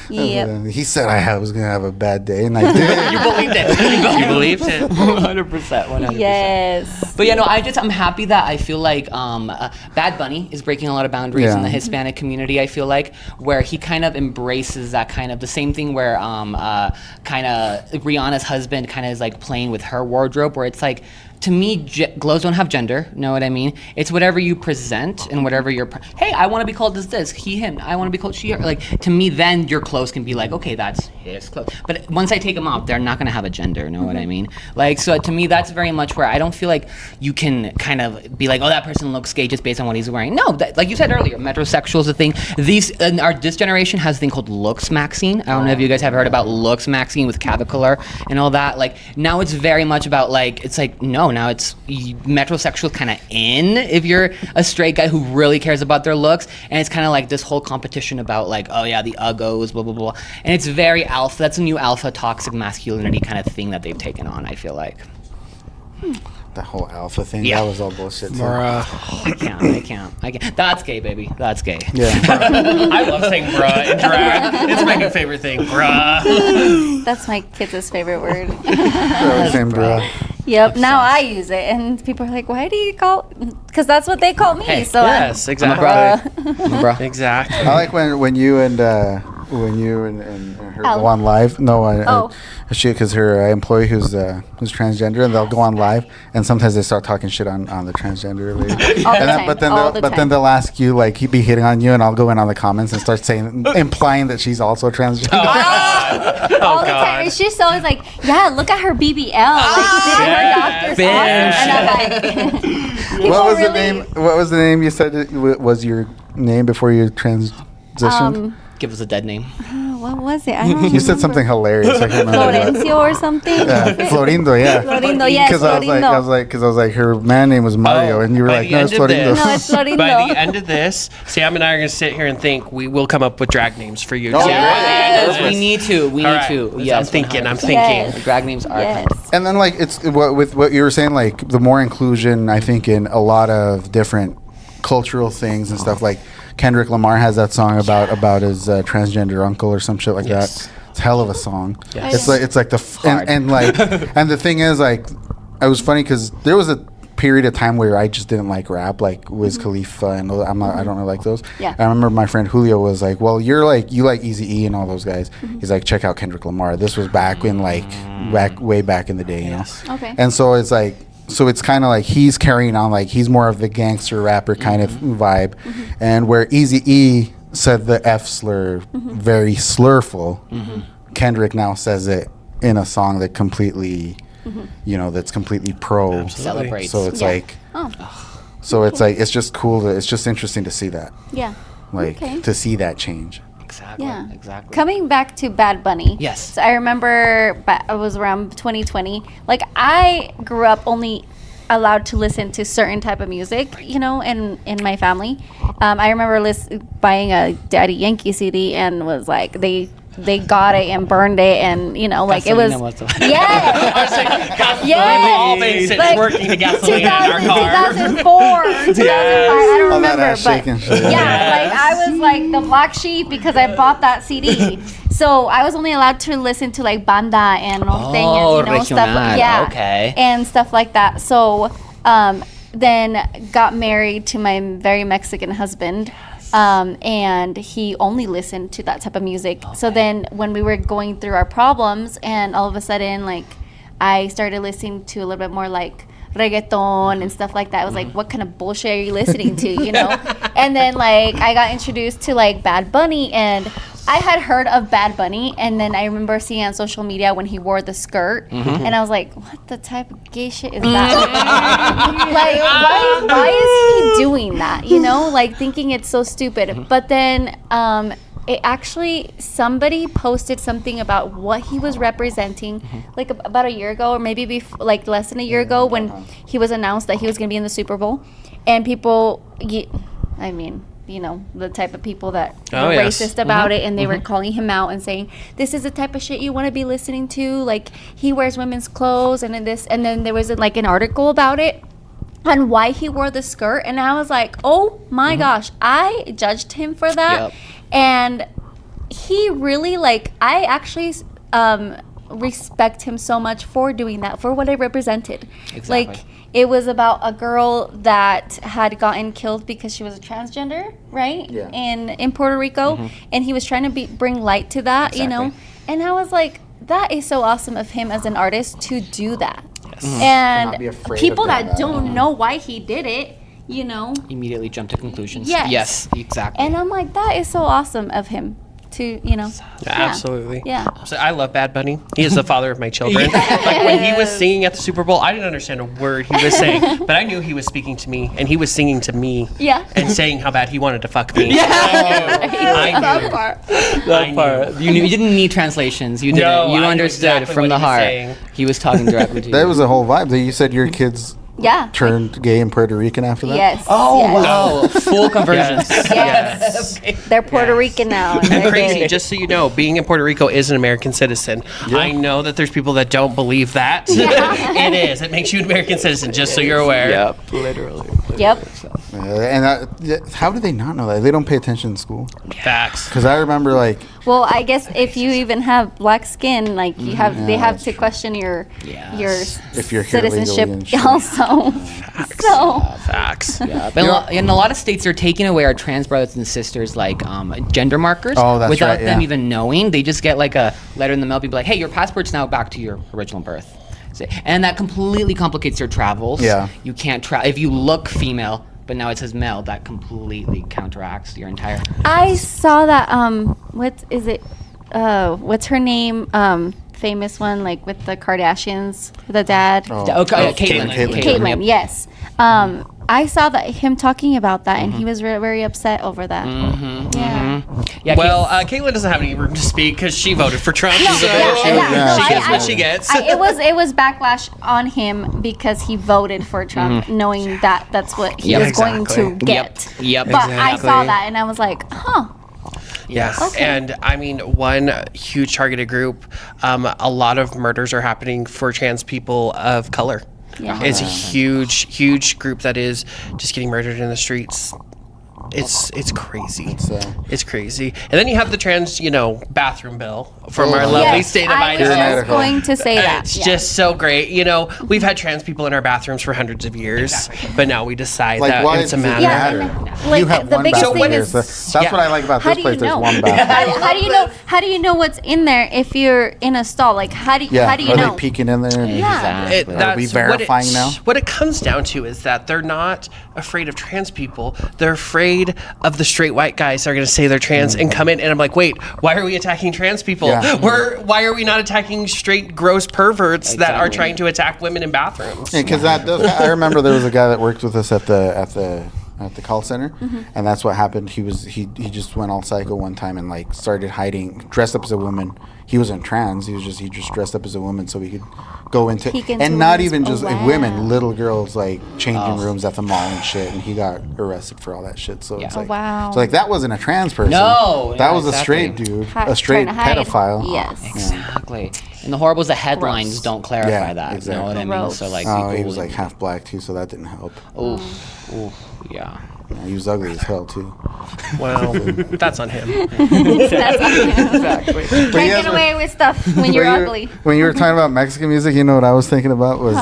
He said I was gonna have a bad day, and I did. You believed it. You believed it. 100%. Yes. But I'm happy that I feel like Bad Bunny is breaking a lot of boundaries in the Hispanic community. I feel like where he kind of embraces that kind of the same thing where kind of Rihanna's husband kind of is playing with her wardrobe, where it's like. To me, clothes don't have gender. Know what I mean? It's whatever you present and whatever you're. Hey, I want to be called as this. He, him. I want to be called she. To me, then your clothes can be okay, that's his clothes. But once I take them off, they're not gonna have a gender. Know what I mean? So to me, that's very much where I don't feel like you can kind of be oh, that person looks gay just based on what he's wearing. No, like you said earlier, metrosexual is a thing. This generation has a thing called looks maxing. I don't know if you guys have heard about looks maxing with Cavicolor and all that. Now it's very much about no. Now it's metrosexual kind of in if you're a straight guy who really cares about their looks, and it's kind of this whole competition about oh yeah, the uggos, blah blah blah, and it's very alpha. That's a new alpha toxic masculinity kind of thing that they've taken on. I feel like. The whole alpha thing, Yeah. that was all bullshit. Too. I can't. That's gay, baby. That's gay. Yeah. I love saying bruh in drag. It's my new favorite thing, bruh. That's my kids' favorite word. Same bro. Yep. Now I use it, and people are like, "Why do you call?" Because that's what they call me. Hey, so Yes, I'm a exactly. brother. I'm a bro. Exactly. I like when you and when you and her Oh. go on live? No, Oh. because her employee who's transgender, and they'll go on live, and sometimes they start talking shit on the transgender lady. All the And then, time, but then all they'll, the then they'll ask you like he'd be hitting on you, and I'll go in on the comments and start saying implying that she's also transgender. All the God. time. And she's always like, yeah, look at her BBL. Like, her doctor's awesome. And I'm like, people What was the really- name? What was the name you said was your name before you transitioned? Give us a dead name. What was it? I don't You said something hilarious. I can't remember. Florencio or something? Yeah, Florindo, yeah. Florindo, yes, Because I was Florindo. like, her man name was Mario, and you were by like, the no, it's end of Florindo. this- No, it's Florindo. By the end of this, Sam and I are going to sit here and think we will come up with drag names for you. Oh, too. yes. We need to. We All need right. to. I'm Yes, thinking. 100%. Yes. Drag names are Yes. coming. And then like it's with what you were saying, like the more inclusion, I think, in a lot of different cultural things and stuff. Like Kendrick Lamar has that song about his transgender uncle or some shit like Yes. that. It's a hell of a song. Yes. It's like the Hard. and like and the thing is like it was funny because there was a period of time where I just didn't like rap, like Wiz Khalifa, and I don't really like those. Yeah. I remember my friend Julio was like, "Well, you like Eazy-E and all those guys." He's like, "Check out Kendrick Lamar. This was back in way back in the day, you know." Okay. And so it's like, so it's kind of like he's carrying on, like he's more of the gangster rapper kind of vibe, and where Eazy-E said the F slur very slurful, Kendrick now says it in a song that completely, that's completely pro. Celebrates. So it's Yeah. like, Oh, so it's like it's just cool. It's just interesting to see that, yeah. like Okay. to see that change. Exactly. Yeah. Exactly. Coming back to Bad Bunny. Yes. So I remember it was around 2020. Like I grew up only allowed to listen to certain type of music, in my family. I remember buying a Daddy Yankee CD and was like they got it and burned it and like it was Gasolina was the- All things that's Like, working to gasoline in our car. 2004, 2005, I don't All that remember, ass but shaking shit. yeah, like I was like the black sheep because I bought that CD. So I was only allowed to listen to like banda and norteñas, stuff like regional, okay. and stuff like that. So then got married to my very Mexican husband. And he only listened to that type of music. So then when we were going through our problems and all of a sudden like I started listening to a little bit more like reggaeton and stuff like that. I was like, what kind of bullshit are you listening to, And then like I got introduced to like Bad Bunny, and I had heard of Bad Bunny, and then I remember seeing on social media when he wore the skirt, and I was like, what the type of gay shit is that? Like, why is he doing that? Like thinking it's so stupid. But then it actually, somebody posted something about what he was representing like about a year ago, or maybe like less than a year ago, when he was announced that he was going to be in the Super Bowl, and people, the type of people that Oh, were yes. racist about it, and they were calling him out and saying, this is the type of shit you want to be listening to, like he wears women's clothes and then there was like an article about it on why he wore the skirt, and I was like, oh my gosh, I judged him for that. Yep. And he really, like, I actually respect him so much for doing that, for what it represented. Exactly. Like, it was about a girl that had gotten killed because she was a transgender, right? Yeah. In Puerto Rico, and he was trying to bring light to that, Exactly. And I was like, that is so awesome of him as an artist to do that. Yes. To not And be afraid people of that that. don't know why he did it, Immediately jump to conclusions. Yes. Yes. Exactly. and I'm like, that is so awesome of him to, Absolutely. Yeah. So I love Bad Bunny. He is the father of my children. Like when he was singing at the Super Bowl, I didn't understand a word he was saying, but I knew he was speaking to me, and he was singing to me. Yeah. And saying how bad he wanted to fuck me. I knew. That part. You didn't need translations. You didn't. No, you I knew understood exactly from what the he was heart. saying. He was talking directly to you. That was a whole vibe. You said your kids Yeah. turned gay and Puerto Rican after that? Yes. Oh, yes. wow. Full conversions. Yes. They're Puerto Rican now. And And they're crazy, gay. just so you know, being in Puerto Rico is an American citizen. I know that there's people that don't believe that. It is. It makes you an American citizen, just so you're aware. Yep. Literally. Yep. How do they not know that? They don't pay attention in school. Facts. Because I remember like Well, I guess if you even have black skin, like you have, they have to question your if you're here legally citizenship and shit. also. So Facts. Yeah, but in a lot of states, they're taking away our trans brothers and sisters like gender markers Oh, that's without right, them yeah. even knowing. They just get like a letter in the mail, be like, "Hey, your passport's now back to your original birth," and that completely complicates your travels. Yeah. You can't travel if you look female, but now it says male. That completely counteracts your entire. I saw that. What is it? What's her name? Famous one, like with the Kardashians, the dad. Okay, Caitlyn. Caitlyn, yes. I saw that him talking about that, and he was very upset over that. Yeah. Yeah. Well, Caitlyn doesn't have any room to speak because she voted for Trump. No, so yeah. she gets what she gets. It was backlash on him because he voted for Trump, knowing that that's what he was going to get. Yep. But I saw that, and I was like, huh. Yes. Okay. And I mean, one huge targeted group, a lot of murders are happening for trans people of color. Yeah. It's a huge group that is just getting murdered in the streets. It's crazy. It's crazy. And then you have the trans, bathroom bill from our lovely state of I was Idaho. just going to say that. It's just so great. We've had trans people in our bathrooms for hundreds of years, but now we decide Like, that why it's a does it matter. Yeah. Like, you have the one biggest bathroom thing here. is- That's what I like about How this do place. you There's know? one bathroom. How do you know what's in there if you're in a stall? Like how do you Yeah. know? Are they peeking in there? And Yeah. Exactly. Are we verifying now? What it comes down to is that they're not afraid of trans people. They're afraid of the straight white guys that are going to say they're trans and come in. And I'm like, wait, why are we attacking trans people? Yeah. Why are we not attacking straight gross perverts that are trying to attack women in bathrooms? Because I remember there was a guy that worked with us at the call center, and that's what happened. He just went all psycho one time and like started hiding, dressed up as a woman. He wasn't trans. He just dressed up as a woman so he could go into Peek into and not women's- even just oh, wow. women, little girls like changing rooms at the mall and shit. And he got arrested for all that shit. So it's Yeah. like, Oh, wow. so like that wasn't a trans person. No, that yeah, was a straight exactly. dude, Trying a straight to hide. pedophile. Yes. Exactly. And the horrible is the headlines Gross. don't clarify Yeah, that. exactly. You know what I mean? Gross. So like, Oh, people he was would- like half black too, so that didn't help. Oof, yeah. Yeah, he was ugly as hell too. Well, that's on him. That's Exactly. Can't get away with stuff when you're ugly. When you were talking about Mexican music, you know what I was thinking about was,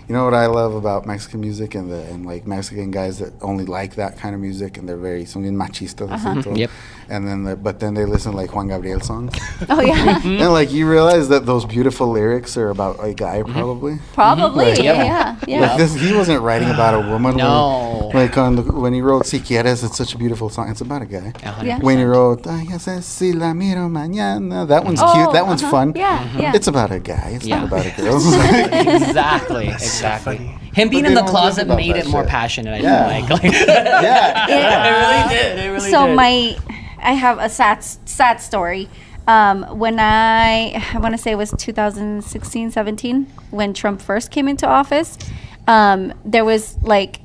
you know what I love about Mexican music and like Mexican guys that only like that kind of music and they're very son bien machistas. así todo. Yep. And then but then they listen to like Juan Gabriel songs. Oh yeah, And like you realize that those beautiful lyrics are about a guy probably. probably. Like, Yeah. Like this, he wasn't writing about a woman. No. Like when he wrote Si Quieres, it's such a beautiful song. It's about a guy. Yeah. When he wrote Ay, ya sé si la miro mañana, that one's Oh, cute. That one's fun. Yeah, yeah. It's about a guy. It's Yeah. not about a girl. Exactly. Exactly. Him being But in they the don't closet think about made that it more shit. passionate. I Yeah. feel like. yeah. It really did. It really So did. I have a sad story. When I want to say it was 2016, 17, when Trump first came into office, there was like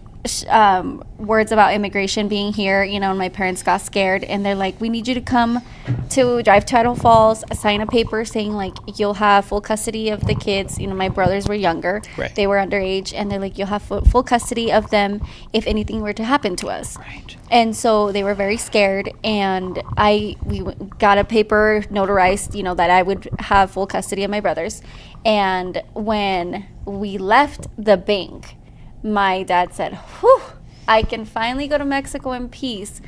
words about immigration being here, and my parents got scared and they're like, we need you to come to drive to Idaho Falls, sign a paper saying like you'll have full custody of the kids. My brothers were younger, Right. They were underage, and they're like, you'll have full custody of them if anything were to happen to us. Right. And so they were very scared, and we got a paper notarized, that I would have full custody of my brothers. And when we left the bank, my dad said, whew, I can finally go to Mexico in peace,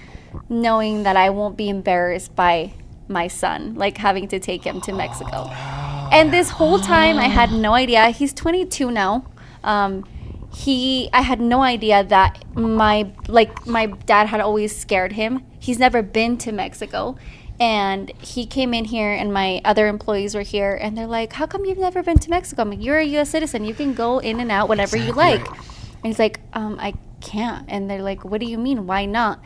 knowing that I won't be embarrassed by my son, like having to take him to Mexico. And this whole time I had no idea. He's 22 now. I had no idea that my dad had always scared him. He's never been to Mexico. And he came in here and my other employees were here and they're like, how come you've never been to Mexico? I'm like, you're a U.S. citizen. You can go in and out whenever you like. And he's like, I can't. And they're like, what do you mean? Why not?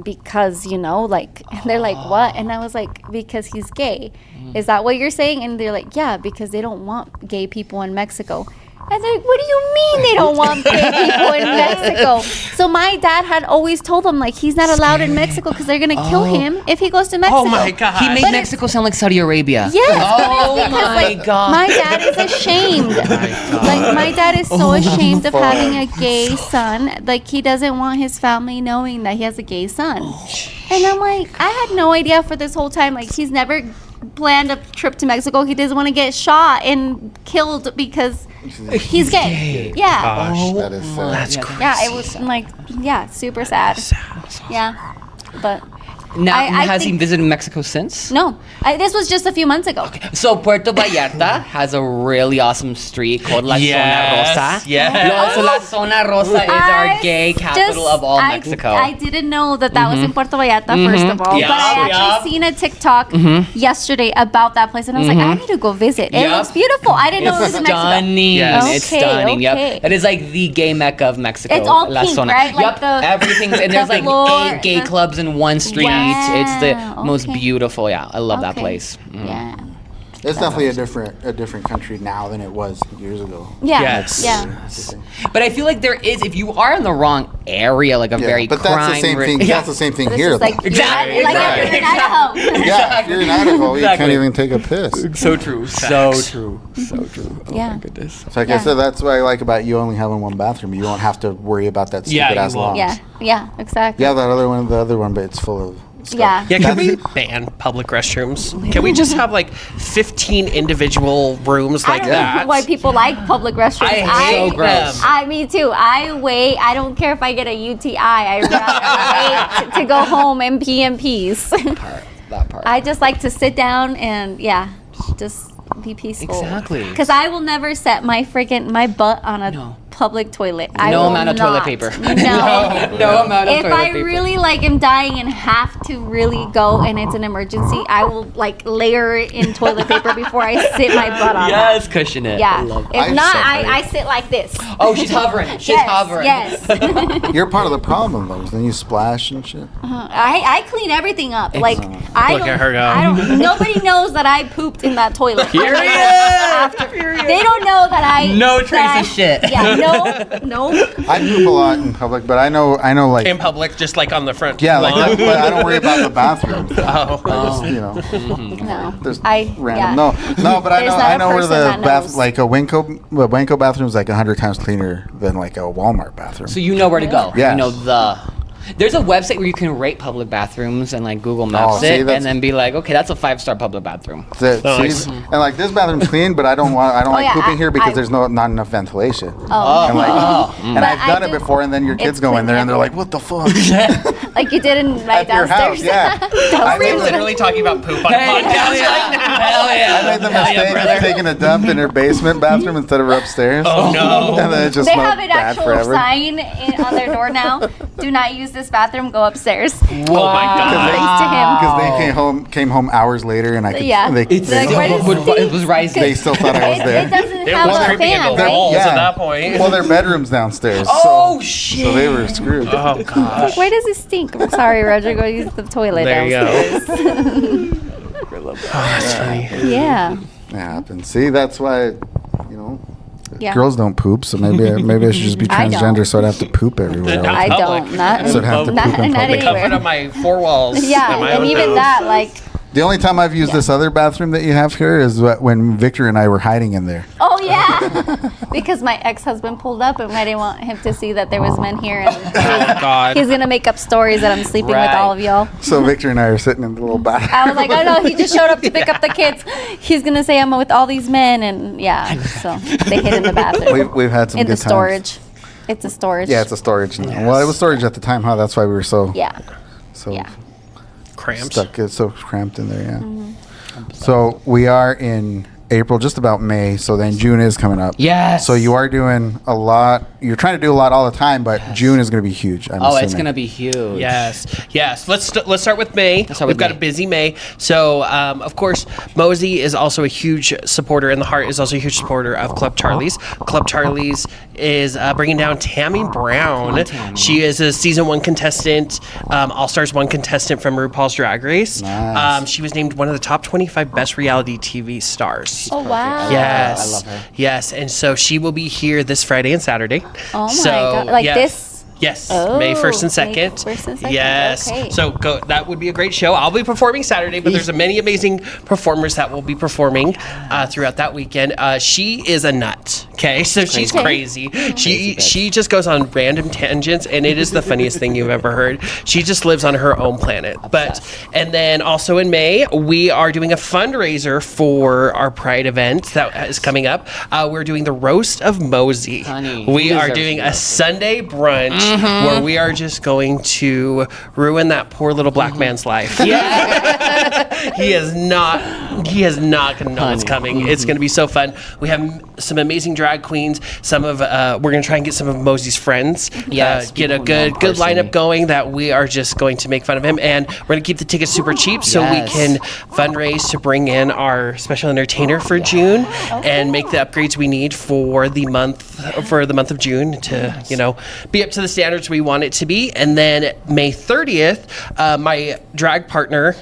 Because, and they're like, what? And I was like, because he's gay. Is that what you're saying? And they're like, yeah, because they don't want gay people in Mexico. I was like, what do you mean they don't want gay people in Mexico? So my dad had always told him, like, he's not allowed in Mexico because they're going to kill him if he goes to Mexico. Oh my God. He made Mexico sound like Saudi Arabia. Yes. Oh because, my like, God. my dad is ashamed. Like, my dad is so ashamed of having a gay son. Like, he doesn't want his family knowing that he has a gay son. And I'm like, I had no idea for this whole time. Like, he's never planned a trip to Mexico. He doesn't want to get shot and killed because he's gay. Yeah. Gosh, that is sad. That's crazy. Yeah, it was like, yeah, super sad. Yeah. But Now, I has he think- visited Mexico since? no, this was just a few months ago. So Puerto Vallarta has a really awesome street called La Yes, Zona Rosa. yes. So La Zona Rosa is our gay capital of all Mexico. I didn't know that was in Puerto Vallarta, first of all. Yup, But I actually yup. seen a TikTok yesterday about that place, and I was like, I need to go visit. It Yup. looks beautiful. I didn't know it was in Mexico. Stunning. Yes. It's Okay, stunning. okay. Yep. It is like the gay mecca of Mexico. It's all La pink, Zona. right? Like Yep. the- Everything's and there's the like floor, 8 gay the- clubs in one street. It's the Wow, most okay. beautiful. Yeah, I love that Okay. place. Yeah. It's definitely a different country now than it was years ago. Yeah. Yes. Yeah. But I feel like there is, if you are in the wrong area, like a Yeah, very but that's the crime same thing. Yeah. That's the same thing This here. is like, though. Exactly. Like if you're in Idaho. Yeah, if you're in Idaho, you can't Exactly. even take a piss. So true. So true. So true. Oh Yeah. my goodness. So like Yeah. I said, that's what I like about you only having one bathroom. You don't have to worry about that Yeah, stupid you ass won't. lawn. Yeah. Yeah. Exactly. Yeah, that the other one, but it's full of stuff. Yeah. Yeah, can we ban public restrooms? Can we just have like 15 individual rooms I like don't that? know why people like public restrooms. So gross. Me too. I wait. I don't care if I get a UTI. I rather wait to go home and pee in peace. That part. I just like to sit down and just be peaceful. Exactly. Because I will never set my butt on a No. public toilet. I No will amount of toilet not. paper. No. No amount of If toilet I paper. really am dying and have to really go and it's an emergency, I will layer it in toilet paper before I sit my butt on Yes, cushion it. it. Yeah. I love If I not, separate. I sit like this. Oh, she's hovering. She's Yes, hovering. Yes. You're part of the problem though. Then you splash and shit. I clean everything up. Like I Look don't. at her go. I don't. Nobody knows that I pooped in that toilet. Period. They don't know that I. No trace that of shit. Yeah. No. I poop a lot in public, but I know like In public, just like on the front. yeah, like lawn. that, but I don't worry about the bathroom. Oh. I just, No. there's Yeah. random. No, but There's not I a know where person the that knows. like a Winco bathroom is like 100 times cleaner than like a Walmart bathroom. So you know where to go. Yes. You know There's a website where you can rate public bathrooms and like Google Maps see, it that's- and then be like, okay, that's a 5-star public bathroom. Nice. See, and like this bathroom's clean, but I don't like yeah, pooping here because I- there's not enough ventilation. Oh. And like, and But I've I done it do- before, and then your kids it's go in clean, there yeah. and they're like, "What the fuck?" Like you did in my At your house, downstairs. yeah. Are we literally talking about poop on a podcast right now? Hell yeah. I made the mistake of taking a dump in her basement bathroom instead of her upstairs. Oh no. And then it just They smelled have an bad actual forever. sign on their door now. Do not use this bathroom. Go upstairs. Oh my god. Thanks to him. Because they came home hours later, and I could. Yeah. They, It's like, where does it It stink? was rising. they still thought I was It there. doesn't It have was a creeping into fan, the right? walls at that point. Well, their bedroom's downstairs. Oh, so, shit. So they were screwed. Oh gosh. Like, where does it stink? I'm sorry, Roger. Go use the toilet There you go. downstairs. That's funny. Yeah. It happens. See, that's why, Yeah. girls don't poop. So maybe I should just be I don't. transgender, so I'd have to poop everywhere. No. I public. don't. Not, So I'd have to not, poop in not public. The comfort anywhere. of my 4 walls. Yeah, in my and own even house. that, like, The only time I've used this other bathroom that you have here is when Victor and I were hiding in there. oh yeah, because my ex-husband pulled up and I didn't want him to see that there was men here, and Oh god. he's gonna make up stories that I'm sleeping with Right. all of y'all. So Victor and I are sitting in the little bathroom. I was like, oh no, he just showed up to pick up the kids. He's gonna say I'm with all these men, and yeah, so they hid in the bathroom We've had some in good the storage. It's a storage. times. Yeah, it's a storage now. Well, it was storage at the time, huh? That's why we were so Yeah. so Yeah. Cramps. stuck. It's so cramped in there. Yeah. So we are in April, just about May. So then June is coming up. Yes. So you are doing a lot. You're trying to do a lot all the time, but June is going to be huge. I'm Oh, it's assuming. gonna be huge. Yes. Let's start with May. start We've with got May. a busy May. So, of course, Mosey is also a huge supporter, and the Heart is also a huge supporter of Club Charlie's. Club Charlie's is bringing down Tammy Brown. Tammy. She is a season 1 contestant, All Stars 1 contestant from RuPaul's Drag Race. Nice. She was named one of the top 25 best reality TV stars. Oh wow. Yes. I love her. Yes, and so she will be here this Friday and Saturday. Oh my So, god. Like yeah. this. Yes, Oh, May 1st and 2nd. May 1st and 2nd, Yes. okay. So that would be a great show. I'll be performing Saturday, but there's many amazing performers that will be performing throughout that weekend. She is a nut. Okay, so she's crazy. She just goes on random tangents, and it is the funniest thing you've ever heard. She just lives on her own planet. And then also in May, we are doing a fundraiser for our Pride event that is coming up. We're doing the Roast of Mosey. Honey, We who are deserves doing to a go? Sunday brunch where we are just going to ruin that poor little black man's life. He is not gonna know what's coming. It's gonna be so fun. We have some amazing drag queens. We're gonna try and get some of Mosey's friends. Yes, Get a people who know him good personally. lineup going that we are just going to make fun of him, and we're gonna keep the tickets super cheap so we Yes. can fundraise to bring in our special entertainer for June and make the upgrades we need for the month of June to be up to the standards we want it to be. And then May 30th, my drag partner,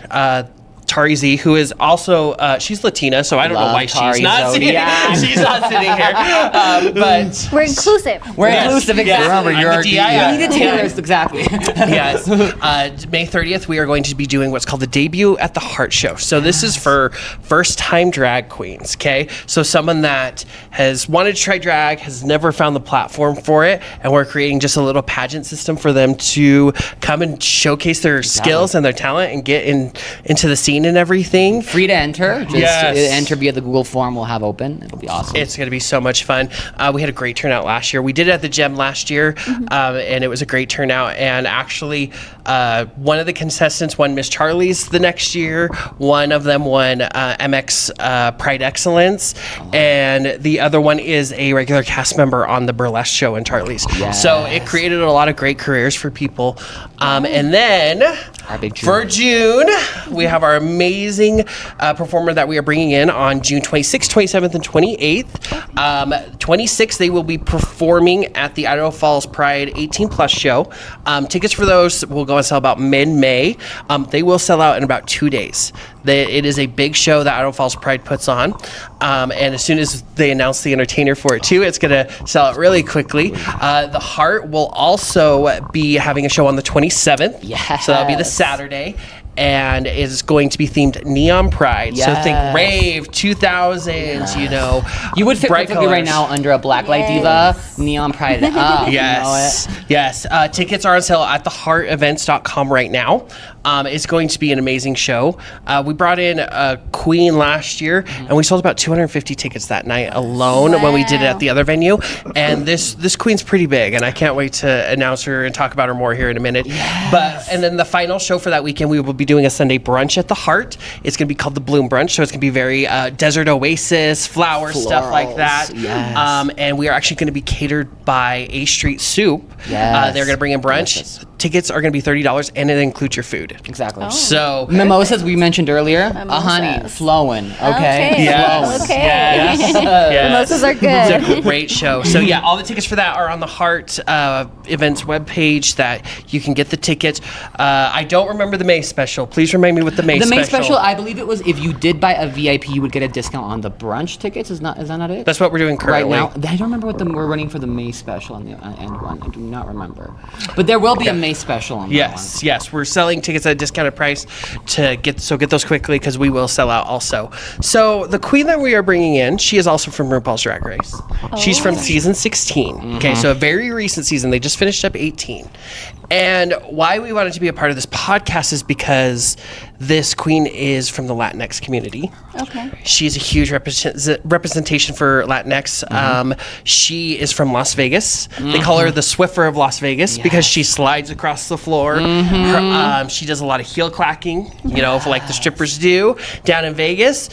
Tari Z, who is also she's Latina, so I don't know Love why Tari she's not sitting. Zodiac. She's not sitting here, but. We're inclusive. We're Yes. inclusive, exactly. Remember, I'm you're the our DI. DI. We need a tailor list, exactly. Yes. May 30th, we are going to be doing what's called the Debut at the Heart Show. So this is for first-time drag queens, okay? So someone that has wanted to try drag, has never found the platform for it, and we're creating just a little pageant system for them to come and showcase their skills and their talent and get into the scene and everything. Free to enter. Just Yes. enter via the Google form we'll have open. It'll be awesome. It's going to be so much fun. We had a great turnout last year. We did it at the Gem last year, and it was a great turnout. And actually, one of the contestants won Miss Charlie's the next year. One of them won MX Pride Excellence, and the other one is a regular cast member on the Burlesque show in Charlie's. So it created a lot of great careers for people. And then Our big for June, we have our amazing performer that we are bringing in on June 26th, 27th, and 28th. 26th, they will be performing at the Idaho Falls Pride 18 Plus show. Tickets for those will go on sale about mid-May. They will sell out in about 2 days. It is a big show that Idaho Falls Pride puts on. And as soon as they announce the entertainer for it too, it's going to sell out really quickly. The Heart will also be having a show on the 27th. Yes. So that'll be the Saturday. And is going to be themed Neon Pride. So think Yes. rave, 2000s, You would fit bright perfectly right colors. now under a blacklight diva, neon pride it up. Yes. Yes. Tickets are on sale at theheartevents.com right now. It's going to be an amazing show. We brought in a queen last year, and we sold about 250 tickets that night alone when we did it at the other venue. And this queen's pretty big, and I can't wait to announce her and talk about her more here in a minute. And then the final show for that weekend, we will be doing a Sunday brunch at the Heart. It's going to be called the Bloom Brunch, so it's going to be very desert oasis, flower stuff like that. Yes. And we are actually going to be catered by A Street Soup. Yes. They're going to bring in brunch. Delicious. Tickets are going to be $30, and it includes your food. Exactly. So Mimosas we mentioned earlier. Mimosas. Honey, flowing. Okay. Okay. Yes. Okay. Yes. Yes. Mimosas are It's good. a great show. So yeah, all the tickets for that are on the Heart events webpage that you can get the tickets. I don't remember the May special. Please remind me what the May The special. May special, I believe it was if you did buy a VIP, you would get a discount on the brunch tickets. Is that not it? That's what we're doing right currently. now. I don't remember what we're running for the May special on the end one. I do not remember. But there will be a May special on that Yes, yes, we're selling tickets at a discounted price to get those quickly because we will sell out also. So the queen that we are bringing in, she is also from RuPaul's Drag Race. She's from season 16. Okay, so a very recent season. They just finished up 18. And why we wanted to be a part of this podcast is because this queen is from the Latinx community. Okay. She's a huge representation for Latinx. She is from Las Vegas. They call her the Swiffer of Las Vegas because she slides across the floor. She does a lot of heel clacking, for like the strippers do down in Vegas.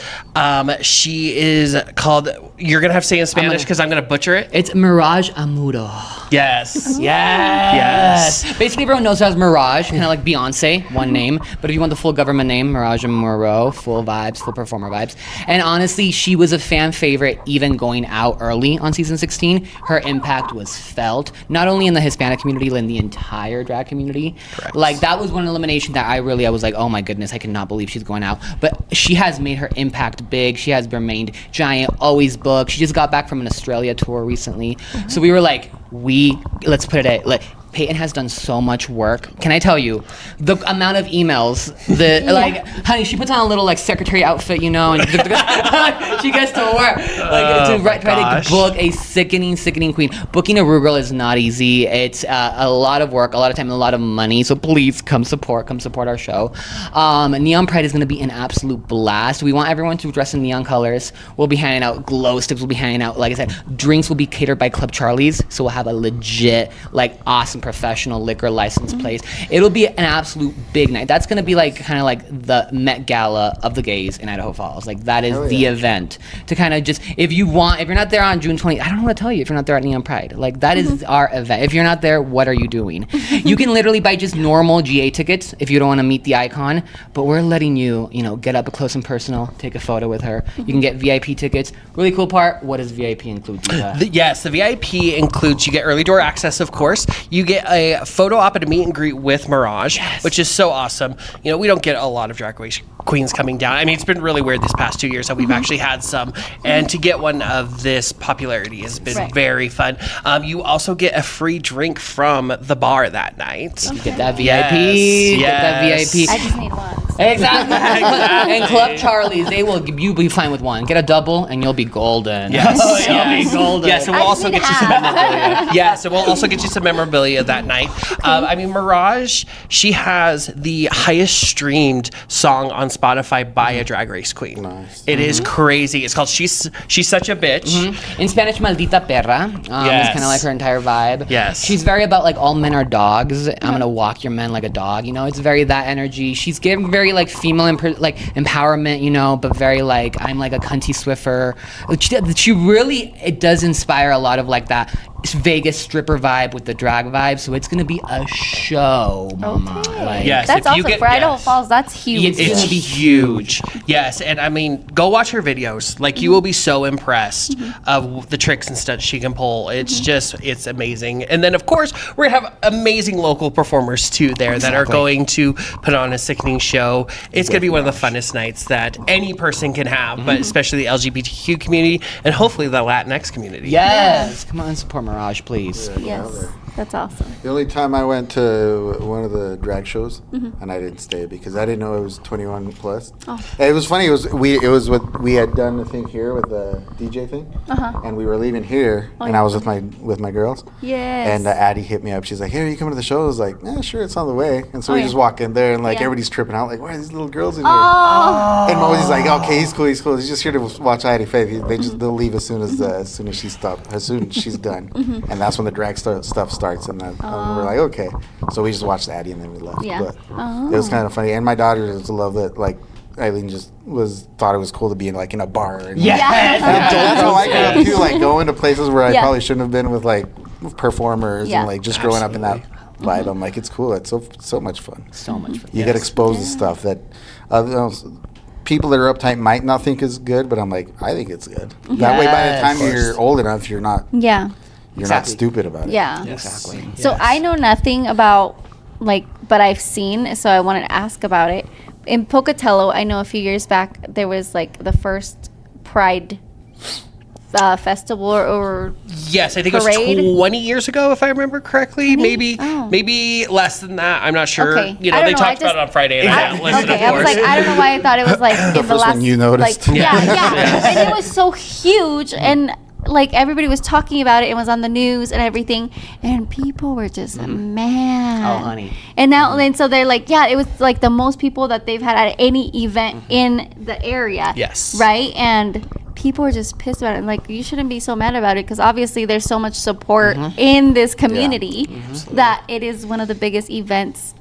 She is called, you're going to have to say in Spanish because I'm going to butcher it. It's Mirage Amudo. Yes. Yes. Yes. basically everyone knows her as Mirage, kind of like Beyonce, one name. But if you want the full government name, Mirage and Moreau, full vibes, full performer vibes. And honestly, she was a fan favorite even going out early on season 16. Her impact was felt, not only in the Hispanic community, but in the entire drag community. Correct. Like, that was one elimination that I was like, oh my goodness, I cannot believe she's going out. But she has made her impact big. She has remained giant, always booked. She just got back from an Australia tour recently. So we were like, let's put it at, like, Peyton has done so much work. Can I tell you the amount of emails that like, honey, she puts on a little like secretary outfit, you know, and she gets to work like try to book a sickening queen. Booking a Ru Girl is not easy. It's a lot of work, a lot of time, and a lot of money. So please come support our show. Neon Pride is going to be an absolute blast. We want everyone to dress in neon colors. We'll be handing out glow sticks. We'll be handing out, like I said, drinks will be catered by Club Charlie's. So we'll have a legit, like, awesome professional liquor license place. It'll be an absolute big night. That's gonna be like kind of like the Met Gala of the gays in Idaho Falls. Like, that is the event to kind of just, if you're not there on June 20th, I don't know what to tell you. If you're not there at Neon Pride, like, that is our event. If you're not there, what are you doing? You can literally buy just normal GA tickets if you don't want to meet the icon, but we're letting you get up close and personal, take a photo with her. You can get VIP tickets. Really cool part, what does VIP include? Yes, the VIP includes, you get early door access, of course. You get a photo op at a meet and greet with Mirage, which is so awesome. We don't get a lot of drag race queens coming down. I mean, it's been really weird this past 2 years that we've actually had some, and to get one of this popularity has been very fun. You also get a free drink from the bar that night. You get that VIP. Get that VIP. I just need one. Exactly. And Club Charlie's, you'll be fine with one. Get a double and you'll be golden. Yes. You'll be golden. Yes, and we'll also get you some memorabilia. Yes, and we'll also get you some memorabilia that night. I mean, Mirage, she has the highest streamed song on Spotify by a drag race queen. Nice. It is crazy. It's called She's Such a Bitch. In Spanish, Maldita Perra. It's kind of like her entire vibe. Yes. She's very about like all men are dogs. I'm gonna walk your men like a dog. It's very that energy. She's giving very like female empowerment, but very like I'm like a cunty Swiffer. She really, it does inspire a lot of like that Vegas stripper vibe with the drag vibe, so it's gonna be a show, mama. Okay. Like, Yes, That's if you awesome. get- For Idaho yes. Falls, that's huge. It's It's gonna be huge. Yes, and I mean, go watch her videos. Like, you will be so impressed of the tricks and stuff she can pull. It's just, it's amazing. And then, of course, we're gonna have amazing local performers too there that are going to put on a sickening show. It's gonna be one of the funnest nights that any person can have, but especially the LGBTQ community and hopefully the Latinx community. Yes, come on, support Mirage, please. Yes, that's awesome. The only time I went to one of the drag shows and I didn't stay because I didn't know it was 21 plus. Oh. It was funny. We had done the thing here with the DJ thing, and we were leaving here, and I was with my girls. Yes. And Addie hit me up. She's like, "Hey, are you coming to the show?" I was like, "Yeah, sure, it's on the way." And so we just walk in there, and like everybody's tripping out, like, "Why are these little girls in here?" And Mosey's like, "Okay, he's cool. He's just here to watch Addie Faith. They'll leave as soon as she's done." And that's when the drag stuff starts, and we're like, "Okay." So we just watched Addie, and then we left. Yeah. But it was kind of funny, and my daughter just loved it. Like, Eileen just thought it was cool to be in a bar. And, Yes. and that's how I grew up too. Like, going to places where I Yeah. probably shouldn't have been with like performers Yeah. and like just growing up in that vibe. I'm like, it's cool. It's so much fun. So much fun. You get exposed to stuff that people that are uptight might not think is good, but I'm like, I think it's good. That way, by the time you're old enough, you're not Yeah. not stupid about it. Yeah. Exactly. So I know nothing about but I've seen, so I wanted to ask about it. In Pocatello, I know a few years back there was like the first Pride festival or Yes, I think parade? it was 20 years ago, if I remember correctly. 20? Maybe less than that. I'm not sure. Okay. You I know, don't they know, talked I about it on Friday, and I didn't listen, okay, of I was course. like, I don't know why I thought it was like in the first last one you noticed. Like, yeah. And it was so huge, and like everybody was talking about it. It was on the news and everything, and people were just mad. Oh, honey. And now, and so they're like, yeah, it was like the most people that they've had at any event in the area. Yes. Right, and people are just pissed about it. And like, you shouldn't be so mad about it because obviously there's so much support in this community that it is one of the biggest events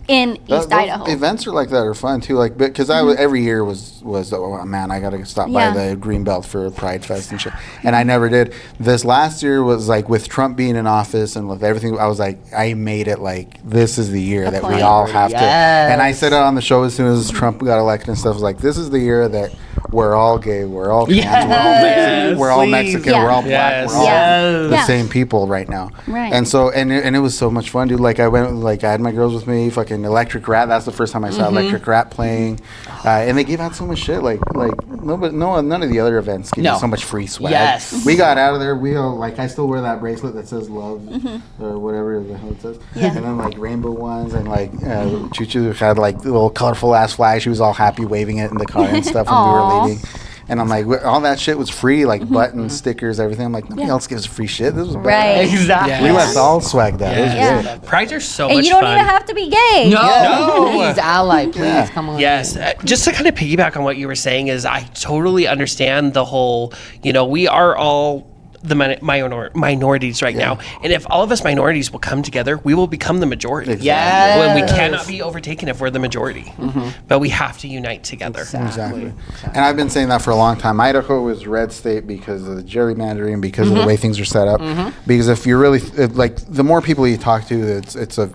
in East Those Idaho. events are like that are fun too. Like, because every year was oh man, I gotta stop by the Greenbelt for a Pride Fest and shit, and I never did. This last year was like with Trump being in office and with everything. I was like, I made it like this is the year that we all have to. And I said it on the show as soon as Trump got elected and stuff. I was like, this is the year that we're all gay, we're all trans, we're all Mexican, we're all black, we're all the same people right now. Right. And so and it was so much fun, dude. Like I went, like I had my girls with me, fucking Electric Rat. That's the first time I saw Electric Rat playing, and they gave out so much shit. Like none of the other events give you so much free swag. Yes. We got out of there. We all I still wear that bracelet that says love or whatever the hell it says. Yeah. And then like rainbow ones and like Choo Choo had like little colorful ass flags. She was all happy waving it in the car and stuff when we were leaving. And I'm like, all that shit was free, like buttons, stickers, everything. I'm like, nobody else gives free shit. This was Right. Exactly. We left all swagged out. It was great. Prides are so And much you don't fun. even have to be gay. No, please, ally, please, come on. Yes, just to kind of piggyback on what you were saying is I totally understand the whole, we are all the minorities right now. And if all of us minorities will come together, we will become the majority. Exactly. Yes. When we cannot be overtaken if we're the majority. But we have to unite together. Exactly. And I've been saying that for a long time. Idaho is red state because of the gerrymandering, because of the way things are set up. Because if you're really like, the more people you talk to,